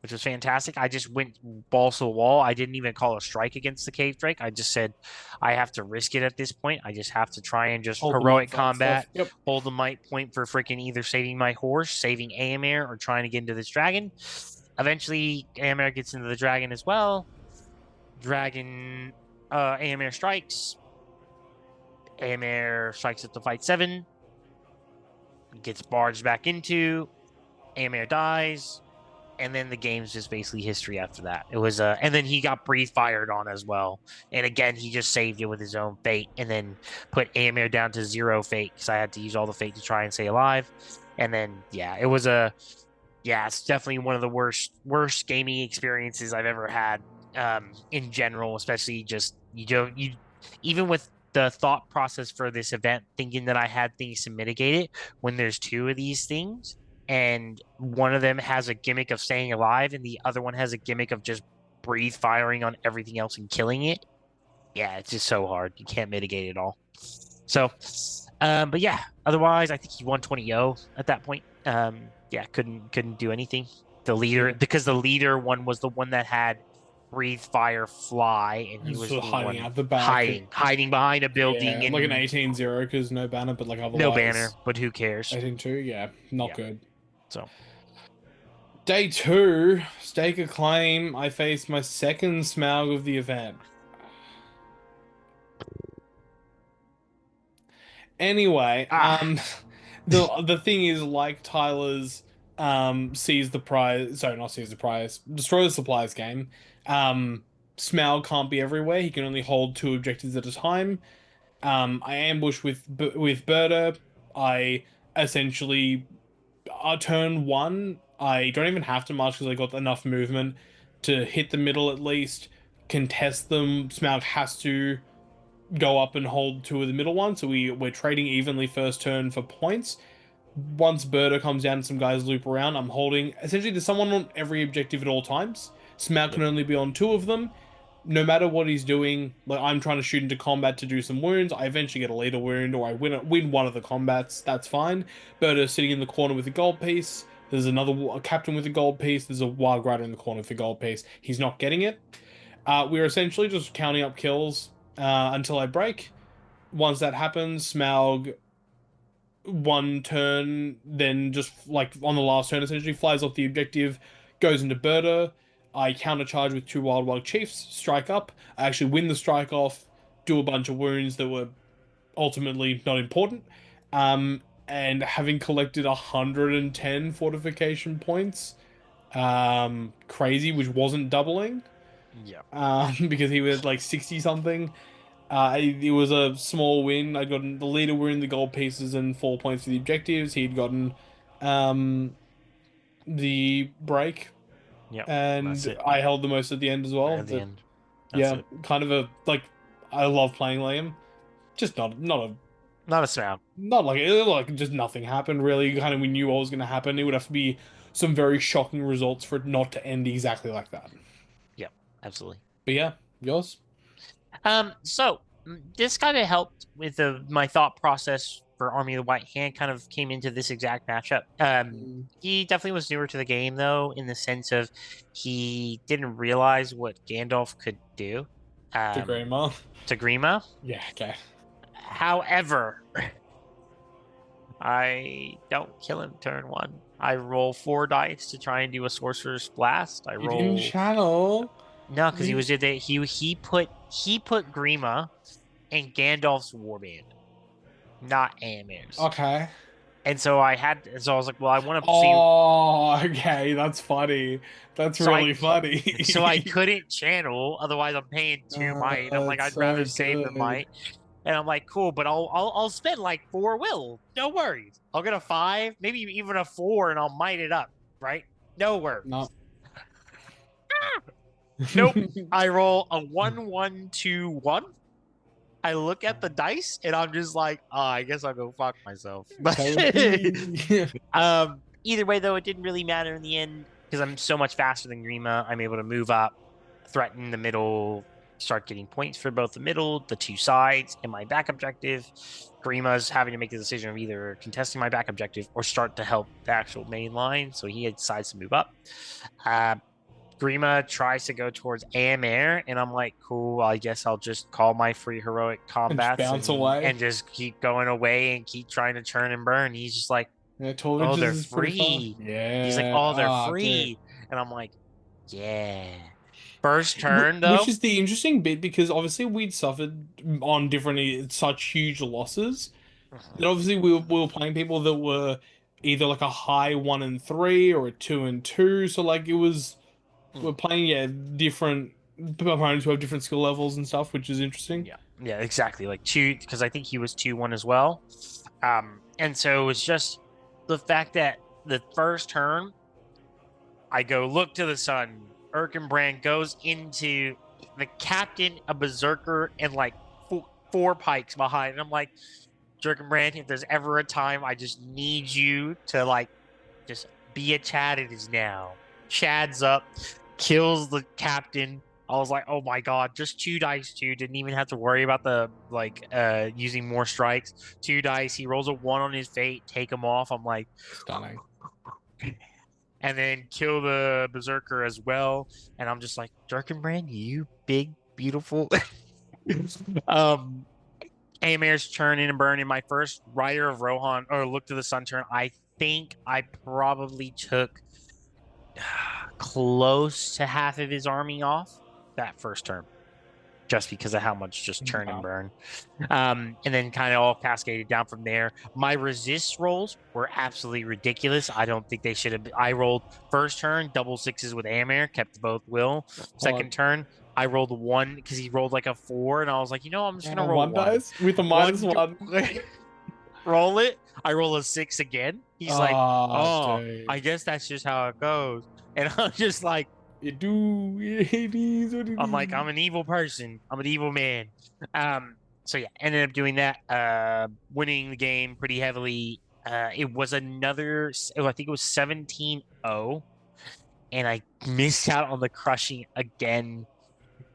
which was fantastic. I just went balls to the wall. I didn't even call a strike against the cave drake. I just said I have to risk it at this point. I just have to try and just Hold the heroic mic for stuff. combat, Yep. hold the might point for freaking either saving my horse, saving Aemir, or trying to get into this dragon. Eventually, Aemir gets into the dragon as well. Aemir strikes. Aemir strikes up to fight 7, gets barged back into. Aemir dies, and then the game's just basically history after that. It was and then he got breathe fired on as well, and again he just saved it with his own fate, and then put Aemir down to 0 fate because I had to use all the fate to try and stay alive. And then it's definitely one of the worst gaming experiences I've ever had, in general, especially just you even with the thought process for this event, thinking that I had things to mitigate it when there's 2 of these things, and one of them has a gimmick of staying alive, and the other one has a gimmick of just breathe firing on everything else and killing it. Yeah, it's just so hard. You can't mitigate it all. So, but yeah, otherwise, I think he won 20-0 at that point. Yeah, couldn't do anything. The leader, because the leader one was the one that had breathe fire fly, and he was Sort the of hiding one out the back. hiding behind a building Yeah, like an and 18-0 because no banner, but like no banner. otherwise But who cares? 18-2. Yeah, not Yeah. good. So Day 2, stake a claim. I faced my second Smaug of the event. Anyway, ah the thing is, like Tyler's sees the prize, sorry, not sees the prize, destroy the supplies game. Smaug can't be everywhere. He can only hold 2 objectives at a time. I ambush with Berta. I essentially turn 1. I don't even have to march because I got enough movement to hit the middle at least. Contest them. Smaug has to go up and hold 2 of the middle ones. So we're trading evenly first turn for points. Once Birdo comes down and some guys loop around, I'm holding. Essentially, there's someone on every objective at all times. Smaug can yep. only be on 2 of them. No matter what he's doing, like I'm trying to shoot into combat to do some wounds. I eventually get a leader wound, or I win one of the combats. That's fine. Birdo's sitting in the corner with a gold piece. There's a captain with a gold piece. There's a wild rider in the corner with a gold piece. He's not getting it. We're essentially just counting up kills until I break. Once that happens, Smaug one turn, then just like on the last turn, essentially flies off the objective, goes into Berta. I countercharge with two Wild Chiefs, strike up. I actually win the strike off, do a bunch of wounds that were ultimately not important. And having collected 110 fortification points, crazy, which wasn't doubling, Yeah. because he was like 60 something. It was a small win. I got the leader were in the gold pieces and 4 points for the objectives. He'd gotten um, the break, Yep. That's and it. I held the most at the end as well. At the That end. That's yeah, it. kind of a like I love playing Liam. Just Not a sound. not like just nothing happened really. Kind of we knew what was going to happen. It would have to be some very shocking results for it not to end exactly like that. Yep. Absolutely. But yeah, yours. This kind of helped with my thought process for Army of the White Hand kind of came into this exact matchup. Mm, He definitely was newer to the game though, in the sense of he didn't realize what Gandalf could do to um Grandma. to Grima. Yeah, okay. However, I don't kill him turn one. I roll 4 dice to try and do a sorcerer's blast. I You didn't roll channel. no, because he The was he put Grima in Gandalf's warband, not Amir's. okay. So I was like, well, I want to see. Oh, okay. That's funny. That's So I really so I funny. couldn't channel, otherwise I'm paying 2 might. I'm like, It's I'd so rather save the good. might. And I'm like, cool, but I'll spend like 4 will. No worries. I'll get a 5, maybe even a 4, and I'll might it up, right? No worries. No. Nope. I roll a 1-1-2-1. I look at the dice and I'm just like, oh, I guess I'll go fuck myself. Okay with me. Either way, though, it didn't really matter in the end because I'm so much faster than Grima. I'm able to move up, threaten the middle, start getting points for both the middle, the two sides, and my back objective. Grima's having to make the decision of either contesting my back objective or start to help the actual main line. So he decides to move up. Uh, Grima tries to go towards Air, and I'm like, cool, I guess I'll just call my free heroic And just combats bounce away. and just keep going away and keep trying to churn and burn. He's just like, Yeah, 12 oh, inches they're is pretty far. free. He's like, Yeah. oh, they're Ah, dude. free. And I'm like, yeah. First turn Which though. is the interesting bit because obviously we'd suffered on different such huge losses. Mhm. And obviously we were playing people that were either like a high 1 and 3 or a 2 and 2. So like it was we're Mm. playing yeah different opponents who have different skill levels and stuff, which is interesting. Yeah, yeah, exactly. Like two, because I think he was 2-1 as well. And so it's just the fact that the first turn I go look to the sun. Erkenbrand goes into the captain, a berserker, and like four pikes behind. And I'm like, Erkenbrand, if there's ever a time I just need you to like just be a Chad, it is now. Chad's up, kills the captain. I was like, oh my god, just 2 dice too. Didn't even have to worry about the like using more strikes. 2 dice. He rolls a 1 on his fate, take him off. I'm like, Stunning. and then kill the berserker as well. And I'm just like, Jerkenbrand, you big beautiful. um, Amir's turn in and burn in my first Rider of Rohan or Look to the Sun turn. I think I probably took close to half of his army off that first turn, just because of how much just turn and Wow. burn. And then kind of all cascaded down from there. My resist rolls were absolutely ridiculous. I don't think they should have. I rolled first turn, double sixes with Amir, kept both will. Hold Second turn, I rolled 1 because he rolled like a 4, and I was like, I'm just gonna on. roll One one. dice with a One, -1. roll it. I roll a 6 again. He's like, Ah, oh, I dude. guess that's just how it goes. And I'm just like, It do. It is what it I'm like, is. I'm an evil person. I'm an evil man. So yeah, ended up doing that, winning the game pretty heavily. It was I think it was 17-0, and I missed out on the crushing again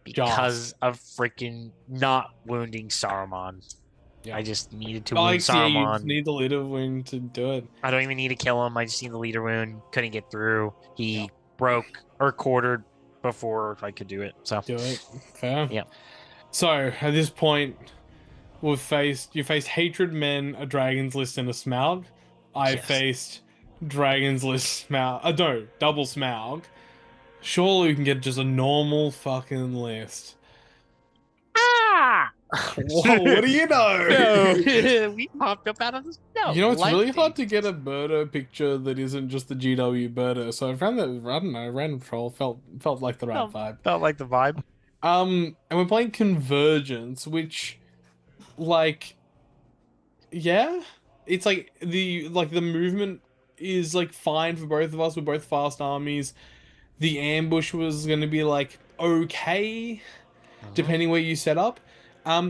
because Just. of freaking not wounding Saruman. I Yeah. just needed to wound Alex, yeah, you just Saruman. need the leader wing to do it. I don't even need to kill him. I just need the leader wound. Couldn't get through. Yeah. He broke or quartered before I could do it. So Do it. Fair. yeah. So, at this point, You faced Hatred Men, a Dragon's List, and a Smaug. I Yes. faced Dragon's List, Smaug. No, double Smaug. Surely we can get just a normal fucking list. Ah! Whoa, what do you know? No, we popped up out of this. No, You know, it's life really hard to things. get a Birdo picture that isn't just the GW Birdo. So I found that, I don't know, random troll felt like the right vibe. Felt like the vibe. And we're playing Convergence, which, like, yeah, it's like the movement is like fine for both of us. We're both fast armies. The ambush was going to be like okay, Hmm. depending where you set up. You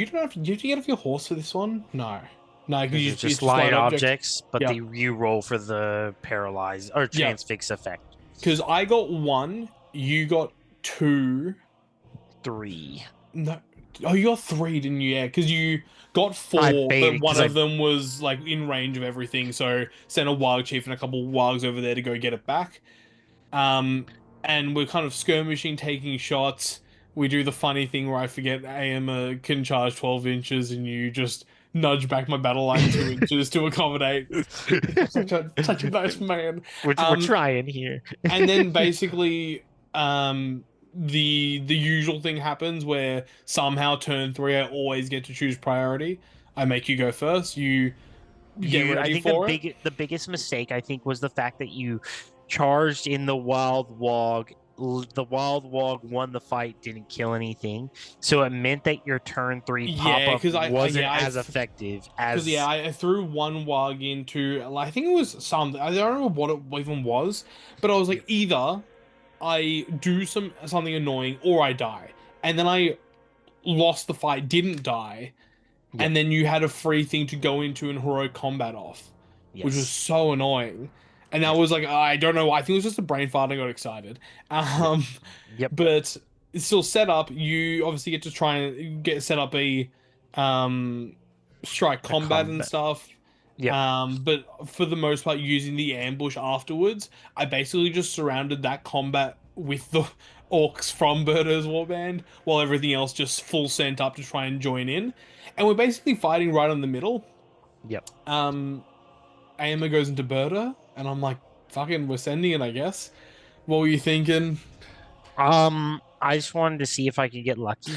don't have did you get off your horse for this one? No, no, because Because it's it's just just light light object. objects, but Yeah, the you roll for the paralyze or yeah. transfix effect. Because I got one, you got two. 3. No, oh, you got three, didn't you? Yeah, because you got I four, but baited one because of them was like in range of everything. So sent a Warg Chief and a couple Wargs over there to go get it back. Um, and we're kind of skirmishing, taking shots. We do the funny thing where I forget AM can charge 12 inches, and you just nudge back my battle line 2 inches to accommodate. I'm such a nice man. we're Um, trying here. and then basically, the usual thing happens where somehow turn three I always get to choose priority. I make you go first. You get I ready think for it. the biggest mistake I think was the fact that you charged in the wild wog. The wild wog won the fight, didn't kill anything, so it meant that your turn 3 pop Yeah, up because wasn't as effective because yeah, as. I threw one wog into like, I think it was something. I don't remember what it even was, but I was like, Yep. either I do something annoying or I die, and then I lost the fight, didn't die, Yep. and then you had a free thing to go into and heroic combat off, which was Yes. so annoying. And that Yep. was like, I don't know. I think it was just a brain fart. I got excited. Yep. Um, Yep. but it's still set up. You obviously get to try and get set up a um strike A combat and combat. stuff. Yep. But for the most part, using the ambush afterwards, I basically just surrounded that combat with the orcs from Birdo's Warband, while everything else just full sent up to try and join in. And we're basically fighting right in the middle. Yep. Um, Aima goes into Birdo, and I'm like, fucking, we're sending it, I guess. What were you thinking? I just wanted to see if I could get lucky.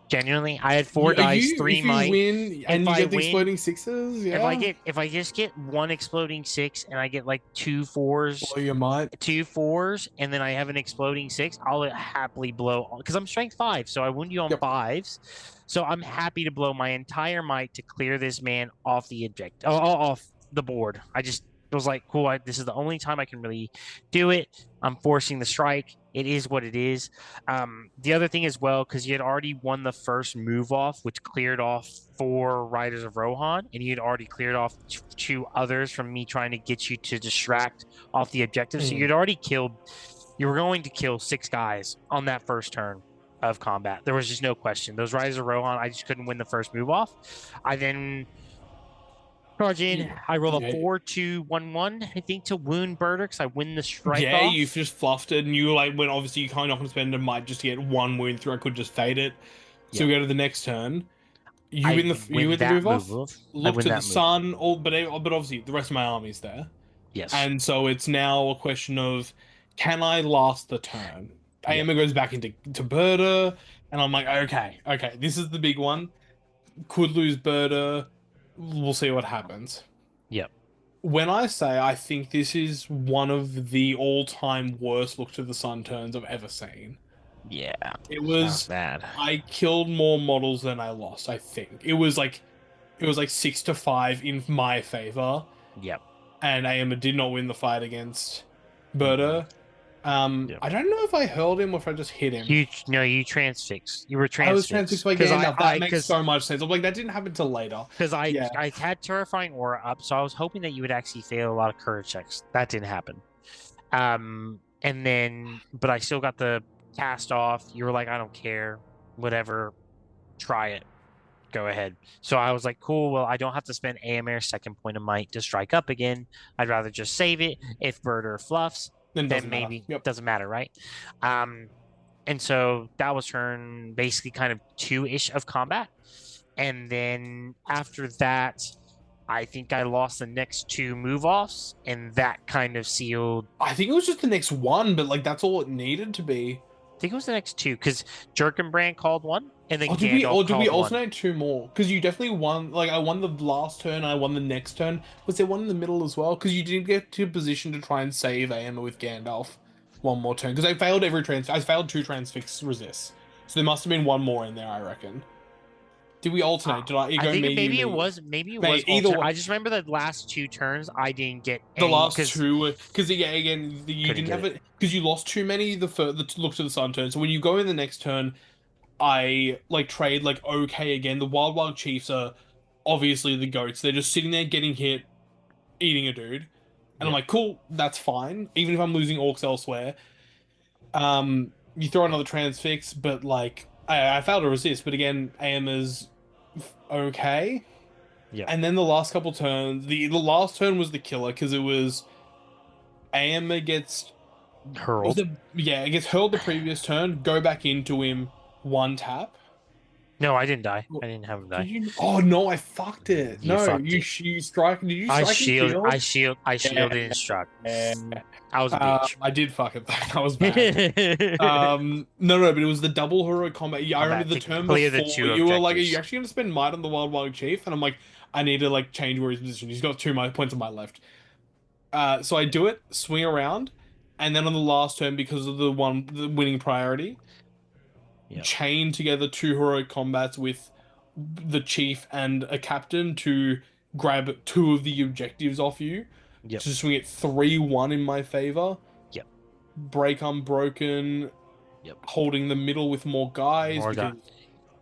Genuinely, I had 4 You, are dice, you 3 if you might. win If and you I get the win, exploding sixes, yeah, if I just get one exploding 6 and I get like 2 4s, well, you might. 2 4s, and then I have an exploding 6, I'll happily blow because I'm strength 5, so I wound you on Yep. 5s. So I'm happy to blow my entire might to clear this man off the off the board. I just was like, cool. This is the only time I can really do it. I'm forcing the strike. It is what it is. The other thing as well, because you had already won the first move off, which cleared off 4 Riders of Rohan, and you had already cleared off 2 others from me trying to get you to distract off the objective. So Mm. you'd already killed. You were going to kill 6 guys on that first turn of combat. There was just no question. Those Riders of Rohan, I just couldn't win the first move off. I then charge in. Yeah, I roll a yeah, 4-2-1-1, I think, to wound Birder because I win the strike yeah. You off. just fluffed it, and you like when obviously you kind of often spend a might just to get one wound through. I could just fade it. So Yep. we go to the next turn. I You win win the that move move. off. I Look win to the that move. sun. All but obviously the rest of my army's there. Yes. And so it's now a question of, can I last the turn? Yep. Aema goes back into Berta, and I'm like, okay, this is the big one. Could lose Berta. We'll see what happens. Yep. When I say I think this is one of the all-time worst look to the sun turns I've ever seen. Yeah. It That was was, bad. I killed more models than I lost, I think. It was like 6-5 in my favor, Yep. and Aema did not win the fight against Mm-mm. Berta. Yep. I don't know if I hurled him or if I just hit him. You no, you transfixed. You were I was transfixed transfixed by Gandalf. That makes because so much sense. I'm like, that didn't happen till later. Yeah. I had terrifying aura up, so I was hoping that you would actually fail a lot of courage checks. That didn't happen. And then but I still got the cast off. You were like, I don't care, whatever, try it. Go ahead. So I was like, cool. Well, I don't have to spend AMR's second point of might to strike up again. I'd rather just save it. If Birder fluffs, Then it then doesn't matter. maybe Yep. doesn't matter, right? Um, And so that was turn basically kind of two-ish of combat. And then after that, I think I lost the next two move offs, and that kind of sealed. I think it was just the next one, but like that's all it needed to be. I think it was the next two because Jerkenbrand called one, and then Or did we Gandalf or did we called one. alternate two more? Because you definitely won. Like I won the last turn, I won the next turn. Was there one in the middle as well? Because you didn't get to a position to try and save Aemma with Gandalf one more turn. Because I failed every trans. I failed two transfix resists. So there must have been one more in there, I reckon. Did we alternate? Did I I go think me, you, me? maybe it was Mate, either alternate. way, I just remember the last two turns I didn't get the any last because two were because yeah, again, you couldn't didn't get have it. it because you lost too many the look to the sun turn. So when you go in the next turn, I like trade like okay again. The Wild Chiefs are obviously the goats. They're just sitting there getting hit, eating a dude. And I'm Yep. like, cool, that's fine. Even if I'm losing orcs elsewhere. You throw another transfix, but like I failed to resist, but again, AM is okay. Yep. And then the last couple turns, the last turn was the killer because it was AM gets was Hurled. it yeah, it gets hurled the previous turn, go back into him, one tap. No, I didn't die. I didn't have him Did die. you? Oh no, I fucked it. You No, fucked it. you strike. Did you strike and shield? I Yeah, shielded and struck. I was a bitch. I did fuck it. That was bad. No, but it was the double hero combat. Yeah, I Combat remember the to turn clear the before two you were like, "Are you objectives. actually gonna spend might on the Wild Chief?" And I'm like, "I need to like change where his position. He's got two my points on my left." So I do it, swing around, and then on the last turn, because of the winning priority, Yep. chain together two heroic combats with the chief and a captain to grab two of the objectives off you Yep. to swing it 3-1 in my favor. Yep. Break unbroken, Yep. holding the middle with more guys More guy. because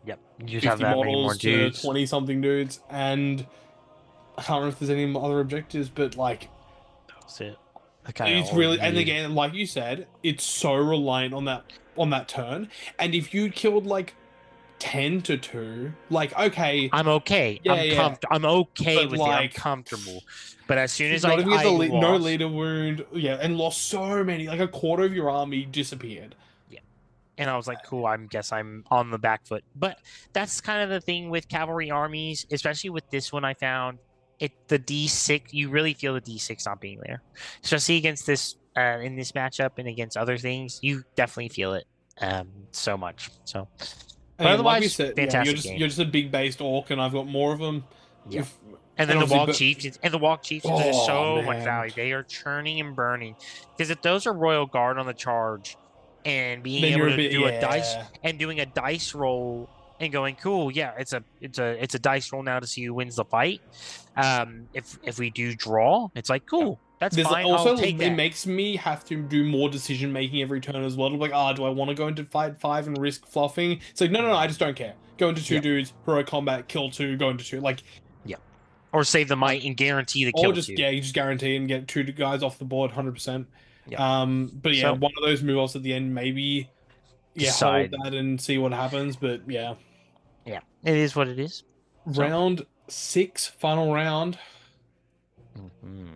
Yep. You'd have 50 that many more models to dudes. 20 something dudes. And I can't remember if there's any other objectives, but like That's it. I kind of it's all you really, and needed. again, like you said, it's so reliant on that turn. And if you killed like 10-2, like okay, I'm okay. yeah, I'm okay but with it. I'm like comfortable. But as soon as not even get the I no lost, leader wound, yeah, and lost so many, like a quarter of your army disappeared. yeah. And I was like, cool, I guess I'm on the back foot. But that's kind of the thing with cavalry armies, especially with this one I found. The D6, you really feel the D6 not being there. Especially against this in this matchup and against other things, you definitely feel it so much. So And but again, like we otherwise, said, yeah, fantastic game. you're just a big based orc, and I've got more of them. Yeah. If And and then obviously, but the Walk Chiefs are just oh so much man, value. They are churning and burning. Because if those are Royal Guard on the charge and being then able you're a to bit do a dice yeah. and doing a dice roll and going, cool, yeah, it's a dice roll now to see who wins the fight. If we do draw, it's like, cool, that's There's fine. I'll also take it that. makes me have to do more decision making every turn as well. Like, do I want to go into fight five and risk fluffing? It's like, no, I just don't care. Go into two Yep, dudes, hero combat, kill two, go into two. Like, yep. Or save the uh, might and guarantee the or kill just too. yeah, you just guarantee and get two guys off the board, 100%. Yep. But yeah, So one of those move offs at the end, maybe yeah, hold decide. that and see what happens. But yeah, Yeah, it is what it is. So. round six, final round. Mhm.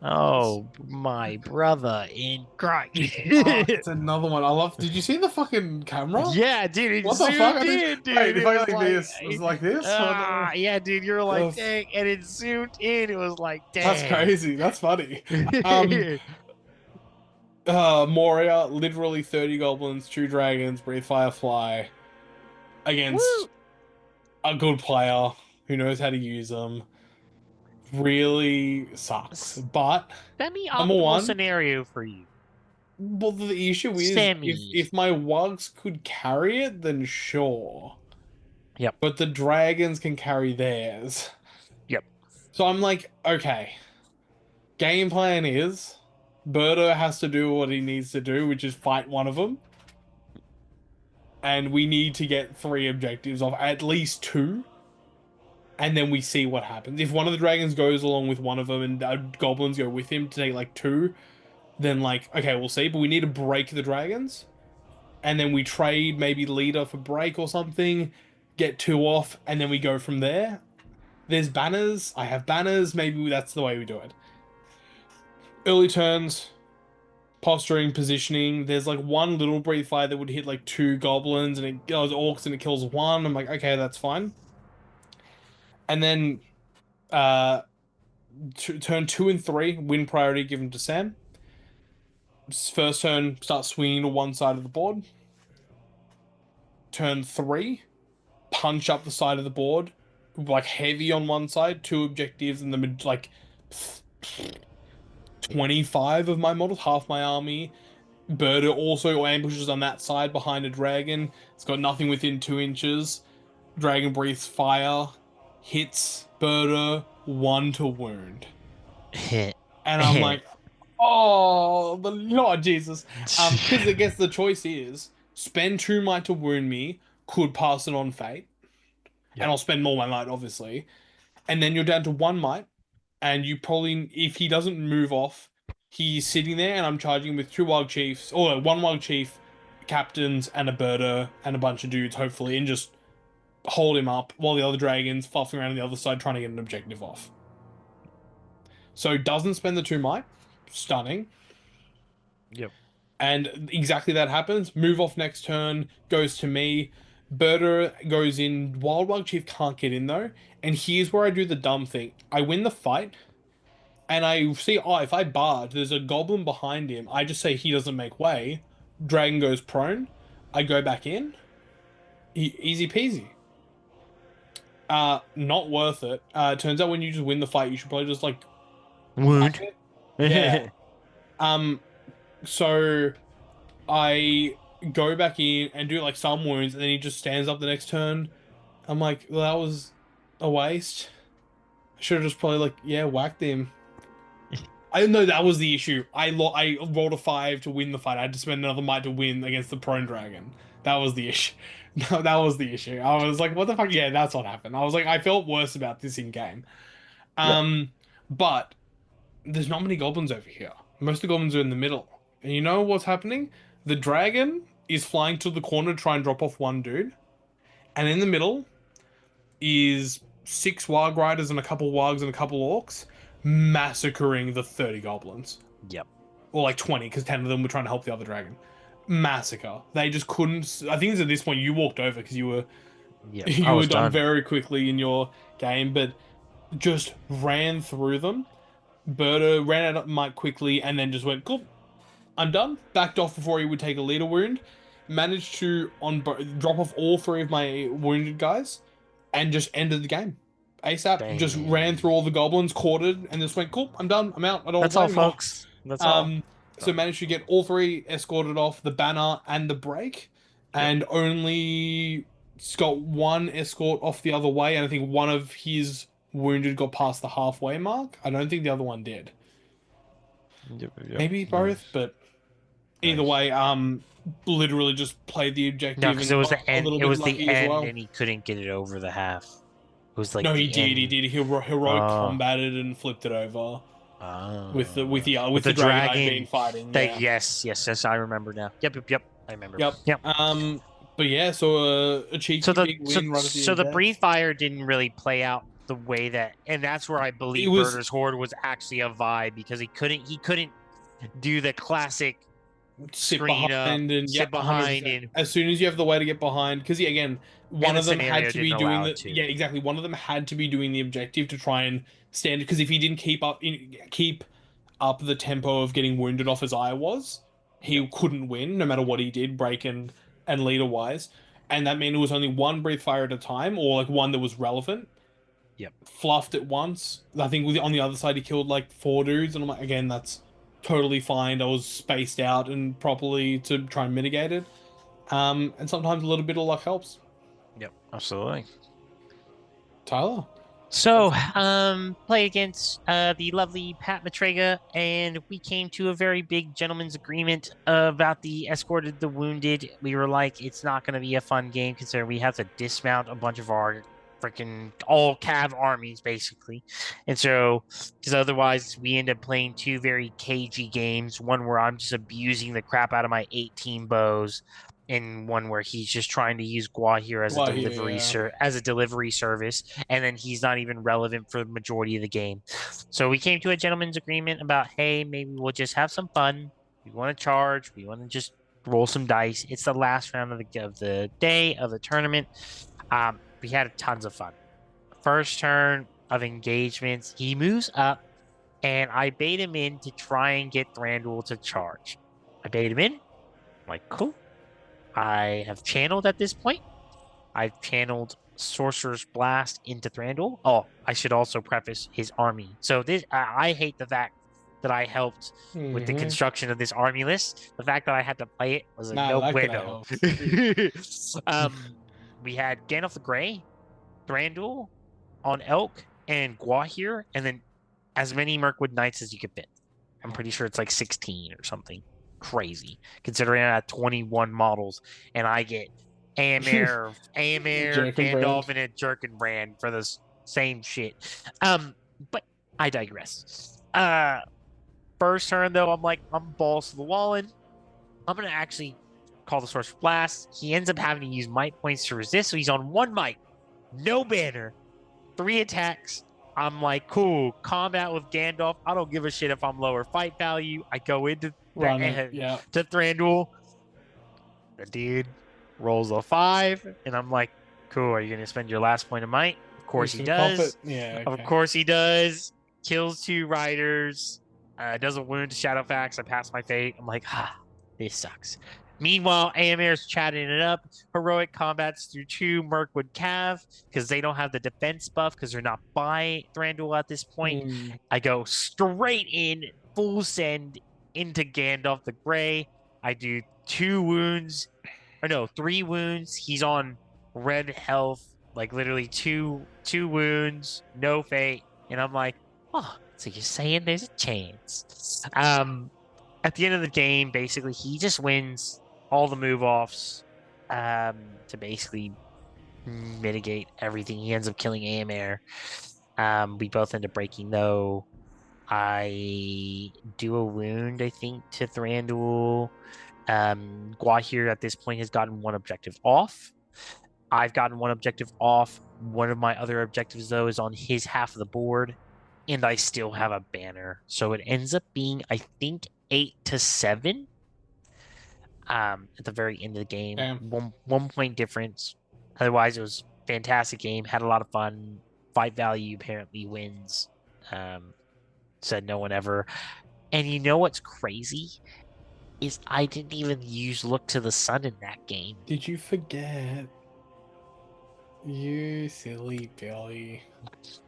Oh, my brother in Christ. Oh, it's another one. I love. Did you see the fucking camera? Yeah, dude, it What the fuck? zoomed in, Wait, dude. if It I go was like like, this, was it like this? Oh no. yeah, dude, you're like, Ugh, dang, and it zoomed in. It was like, that's dang. crazy. That's funny. Um, Moria, literally 30 goblins, 2 dragons, breathe fire, fly Woo! against a good player who knows how to use them. Really sucks. But number Semi-optimal one, scenario for you. well, the issue is Semi. if my wugs could carry it, then sure. Yep. But the dragons can carry theirs. Yep. So I'm like, okay. Game plan is Birdo has to do what he needs to do, which is fight one of them. And we need to get 3 objectives off, at least 2. And then we see what happens. If one of the dragons goes along with one of them and goblins go with him to take like 2, then like, okay, we'll see. But we need to break the dragons. And then we trade maybe leader for break or something, get 2 off, and then we go from there. There's banners. I have banners. Maybe that's the way we do it. Early turns. posturing, positioning. There's like one little breathe fire that would hit like two goblins and it goes orcs and it kills one. I'm like, okay, that's fine. And then uh turn 2 and 3, win priority given to Sam. First turn, start swinging to one side of the board. Turn 3, punch up the side of the board, like heavy on one side, two objectives, and the like 25 of my models, half my army. Birder also ambushes on that side behind a dragon. It's got nothing within 2 inches. Dragon breathes fire, hits Birder 1 to wound. And I'm like, oh, the Lord Jesus. Because I guess the choice is spend 2 might to wound me, could pass it on fate, and Yep. I'll spend more my might, obviously. And then you're down to 1 might, and you probably, if he doesn't move off, he's sitting there, and I'm charging with 2 wild chiefs, or 1 wild chief, captains, and a birder, and a bunch of dudes, hopefully, and just hold him up while the other dragons fluffing around on the other side trying to get an objective off. So doesn't spend the 2 might, stunning. Yep. And exactly that happens. Move off next turn, goes to me. Birder goes in. Wild Chief can't get in though. And here's where I do the dumb thing. I win the fight, and I see, oh, if I barge, there's a goblin behind him. I just say he doesn't make way. Dragon goes prone. I go back in. Easy peasy. Not worth it. Turns out when you just win the fight, you should probably just like whack Wound. it. Yeah. Um, so I go back in and do like some wounds, and then he just stands up the next turn. I'm like, well, that was a waste. I should have just probably like, yeah, whacked him. I didn't know that was the issue. I rolled a 5 to win the fight. I had to spend another might to win against the prone dragon. That was the issue. No, that was the issue. I was like, what the fuck? Yeah, that's what happened. I was like, I felt worse about this in game. Yep. Um, but there's not many goblins over here. Most of the goblins are in the middle. And you know what's happening? The dragon is flying to the corner to try and drop off one dude. And in the middle is 6 warg riders and a couple wargs and a couple orcs massacring the 30 goblins. Yep. Or like 20, because 10 of them were trying to help the other dragon. Massacre. They just couldn't. I think it's at this point you walked over because you were Yep. I you were was done done. very quickly in your game, but just ran through them. Berta ran out of might quickly and then just went, cool, I'm done. Backed off before he would take a leader wound. Managed to drop off all 3 of my wounded guys and just ended the game. ASAP. Just ran Dang. through all the goblins, quartered, and just went, cool, I'm done. I'm out. I don't want That's to play all, anymore. folks. That's all. So managed to get all 3 escorted off the banner and the break, Yep. and only got one escort off the other way, and I think one of his wounded got past the halfway mark. I don't think the other one did. Yep. Yep. Maybe both, Nice. but either Nice. way, literally just played the No, objective because and it was got the a end. little It bit was the lucky as end, well. and he couldn't get it over the half. It was like No, he the did. He end. did. He heroic Oh. combated and flipped it over with the With with the the dragon I'd been dragon. fighting. That Yeah. yes, I remember now. Yep. I remember. Yep. Yep. But yeah, so a So cheeky the big so win right at the so end the there. breathe fire didn't really play out the way that, and that's where I It believe was Birder's Horde was actually a vibe, because he couldn't do the classic sit screen up, behind and sit yep, behind, 100%. and As soon as you have the way to get behind, because yeah, again, one the of them had scenario to didn't be doing allow it the to. yeah, exactly. One of them had to be doing the objective to try and stand, because if he didn't keep up the tempo of getting wounded off as I was, Yep. he couldn't win no matter what he did, break and leader wise. And that meant it was only one breathe fire at a time, or like one that was relevant. Yep. Fluffed it once. I think on the other side he killed like 4 dudes, and I'm like, again, that's totally fine. I was spaced out and properly to try and mitigate it. And sometimes a little bit of luck helps. Yep. Absolutely. Tyler, So, play against the lovely Pat Matrega, and we came to a very big gentleman's agreement about the escorted the wounded. We were like, it's not going to be a fun game considering we have to dismount a bunch of our freaking all cav armies basically, and so because otherwise we end up playing 2 very cagey games. One where I'm just abusing the crap out of my 18 bows, and one where he's just trying to use Gua here as a well, here, yeah. delivery service, and then he's not even relevant for the majority of the game. So we came to a gentleman's agreement about, hey, maybe we'll just have some fun. We want to charge. We want to just roll some dice. It's the last round of the day of the tournament. We had tons of fun. First turn of engagements, he moves up, and I bait him in to try and get Thranduil to charge. I bait him in. I'm like, cool. I have channeled at this point. I've channeled Sorcerer's Blast into Thranduil. Oh, I should also preface his army. So this, I hate the fact that I helped with the Mm-hmm. construction of this army list. The fact that I had to play it was a Nah, no that could have bueno. helped. We had Gandalf the Grey, Thranduil on Elk, and Gwahir, and then as many Mirkwood Knights as you could fit. I'm pretty sure it's like 16 or something crazy, considering I had 21 models, and I get Amir, Jerkenbrand. Gandalf, and a Jerkenbrand for the same shit. But I digress. First turn though, I'm balls to the wall, and I'm gonna actually call the Sorcerer Blast. He ends up having to use might points to resist, so he's on one might, no banner, 3 attacks. I'm like, cool, combat with Gandalf. I don't give a shit if I'm lower fight value. I go into Run it. Yeah. to Thranduil. The dude rolls a 5, and I'm like, cool, are you going to spend your last point of might? Of course He's he gonna cop it. does. Yeah, Of okay. course he does. Kills 2 riders. Does a wound to Shadowfax. I pass my fate. I'm like, this sucks. Meanwhile, AMR's chatting it up. Heroic combats through 2 Mirkwood Cav because they don't have the defense buff because they're not by Thranduil at this point. Mm. I go straight in, full send into Gandalf the Grey. I do 2 wounds, or no, 3 wounds. He's on red health, like literally two wounds, no fate, and I'm like, oh, so you're saying there's a chance? At the end of the game, basically, he just wins all the move offs to basically mitigate everything. He ends up killing AMR. We both end up breaking though. I do a wound, I think, to Thranduil. Gwahir at this point has gotten 1 objective off. I've gotten 1 objective off. One of my other objectives, though, is on his half of the board, and I still have a banner. So it ends up being, I think, 8-7 at the very end of the game. Damn. One point difference. Otherwise, it was a fantastic game. Had a lot of fun. Fight value apparently wins. Said no one ever. And you know what's crazy? Is I didn't even use Look to the Sun in that game. Did you forget? You silly Billy.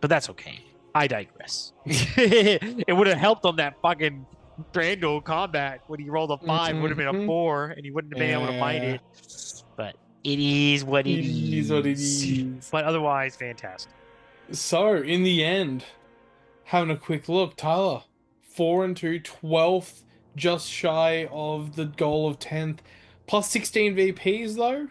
But that's okay. I digress. It would have helped on that fucking Thranduil combat when he rolled a 5, would have been a 4, and he wouldn't have been able to fight it. But it is what it is. What it is. But otherwise, fantastic. So, in the end, having a quick look, Tyler, 4-2, 12th, just shy of the goal of 10th, plus 16 VPs though.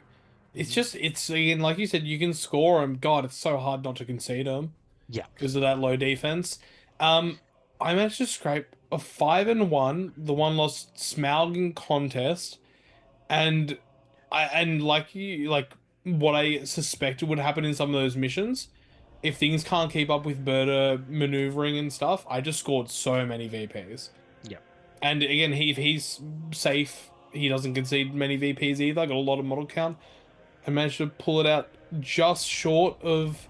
It's again, like you said, you can score them. God, it's so hard not to concede them. Yeah. Because of that low defense. I managed to scrape a 5-1, the one lost Smaug contest, and like what I suspected would happen in some of those missions. If things can't keep up with Berta maneuvering and stuff, I just scored so many VPs. Yeah. And again, if he's safe, he doesn't concede many VPs either. I got a lot of model count. I managed to pull it out just short of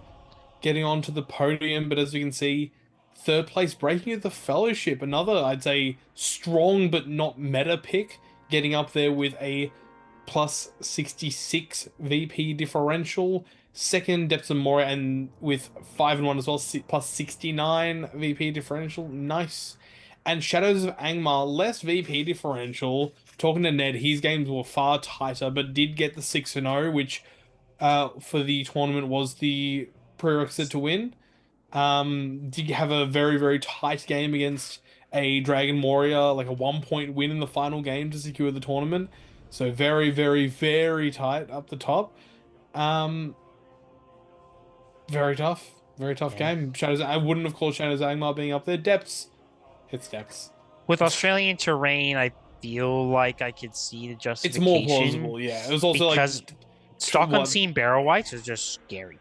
getting onto the podium, but as you can see, 3rd place breaking of the Fellowship. Another, I'd say, strong but not meta pick, getting up there with a plus 66 VP differential. 2nd, Depths of Moria, and with 5-1 as well, plus 69 VP differential. Nice. And Shadows of Angmar, less VP differential. Talking to Ned, his games were far tighter, but did get the 6-0, which for the tournament was the prerequisite to win. Did have a very, very tight game against a Dragon Warrior, like a 1-point win in the final game to secure the tournament. So very, very, very tight up the top. Very tough. Very tough game. Shadows, I wouldn't have called Shadows of Angmar being up there. Depths. It's depths. With Australian terrain, I feel like I could see the It's justification. more plausible, yeah. It was also because like stock what- unseen barrel whites is just scary.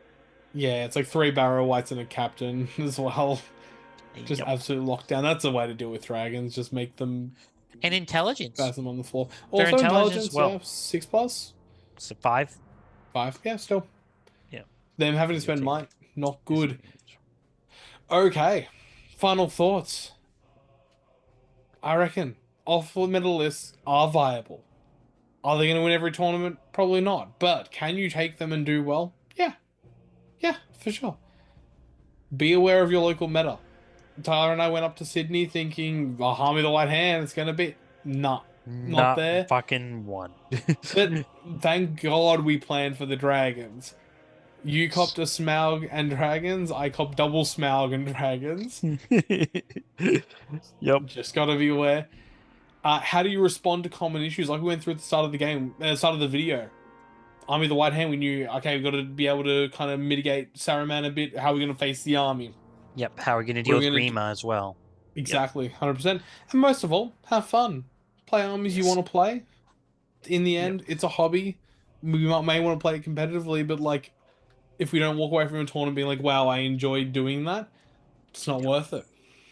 yeah, it's like 3 barrow whites and a captain as well. Just Yep. absolute lockdown. That's the way to deal with dragons. Just make them And intelligence. Spasm on the floor. Their Also intelligence, intelligence, well, yeah, 6+, it's a 5. 5. Yeah, still. Yeah. Them having to Give or spend take. might, not Yes, good. Okay, final thoughts. I reckon off medalists are viable. Are they going to win every tournament? Probably not. But can you take them and do well? Yeah, yeah, for sure. Be aware of your local meta. Tyler and I went up to Sydney thinking, oh, Harmy the White Hand, it's going to be. Nah, not Not there. fucking one. But thank God we planned for the Dragons. You copped a Smaug and Dragons, I copped double Smaug and Dragons. Yep. Just gotta be aware. How do you respond to common issues? Like we went through at the start of the game, start of the video. Army of the White Hand, we knew, okay, we've got to be able to kind of mitigate Saruman a bit. How are we going to face the army? Yep. How are we going to What deal are we with going to do? Grima as well? Yep. Exactly, 100%. And most of all, have fun. Play armies you Yes. want to play. In the Yep. end, it's a hobby. May want to play it competitively, but like, if we don't walk away from a tournament being like, wow, I enjoyed doing that, it's not Yep. worth it.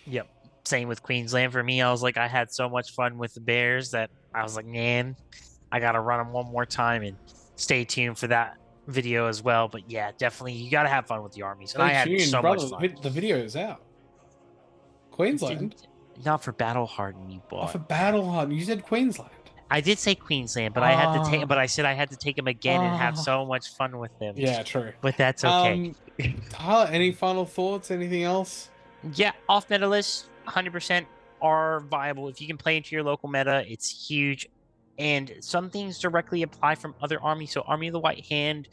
Yep. Same with Queensland for me. I was like, I had so much fun with the Bears that I was like, man, I gotta run them one more time and stay tuned for that video as well. But yeah, definitely, you gotta have fun with the armies, and Stay I had tuned, so much brother. fun. The video is out. It didn't, Queensland? not for Battle Harden you Oh, bought. for Battle Hunt. You said Queensland. I did say Queensland, but I had to take, Ah, but I said I had to take them again and have ah. so much fun with them. Yeah, true. But that's okay. Um, Tyler, any final thoughts? Anything else? Yeah, off meta lists, 100% are viable. If you can play into your local meta, it's huge. And some things directly apply from other armies. So Army of the White Hand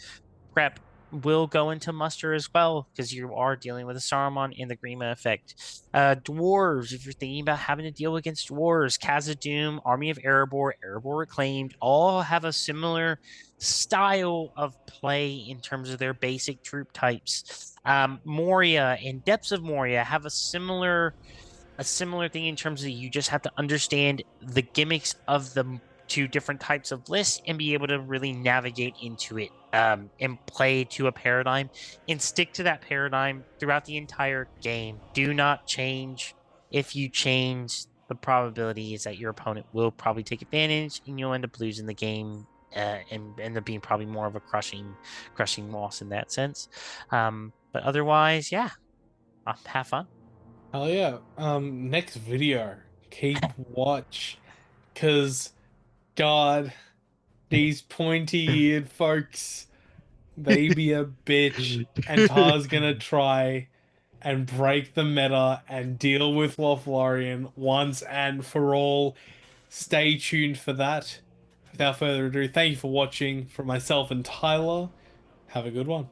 prep will go into muster as well because you are dealing with a Saruman and the Grima effect. Dwarves, if you're thinking about having to deal against dwarves, Khazad-dûm, Army of Erebor, Erebor Reclaimed, all have a similar style of play in terms of their basic troop types. Moria and Depths of Moria have a similar thing in terms of you just have to understand the gimmicks of the two different types of lists and be able to really navigate into it and play to a paradigm and stick to that paradigm throughout the entire game. Do not change. If you change, the probability is that your opponent will probably take advantage and you'll end up losing the game and end up being probably more of a crushing loss in that sense. But otherwise, yeah, have fun. Hell yeah. Next video. Keep watch. Cause God, these pointy-eared folks, they be a bitch. And Tar's gonna try and break the meta and deal with Lothlorien once and for all. Stay tuned for that. Without further ado, thank you for watching. From myself and Tyler, have a good one.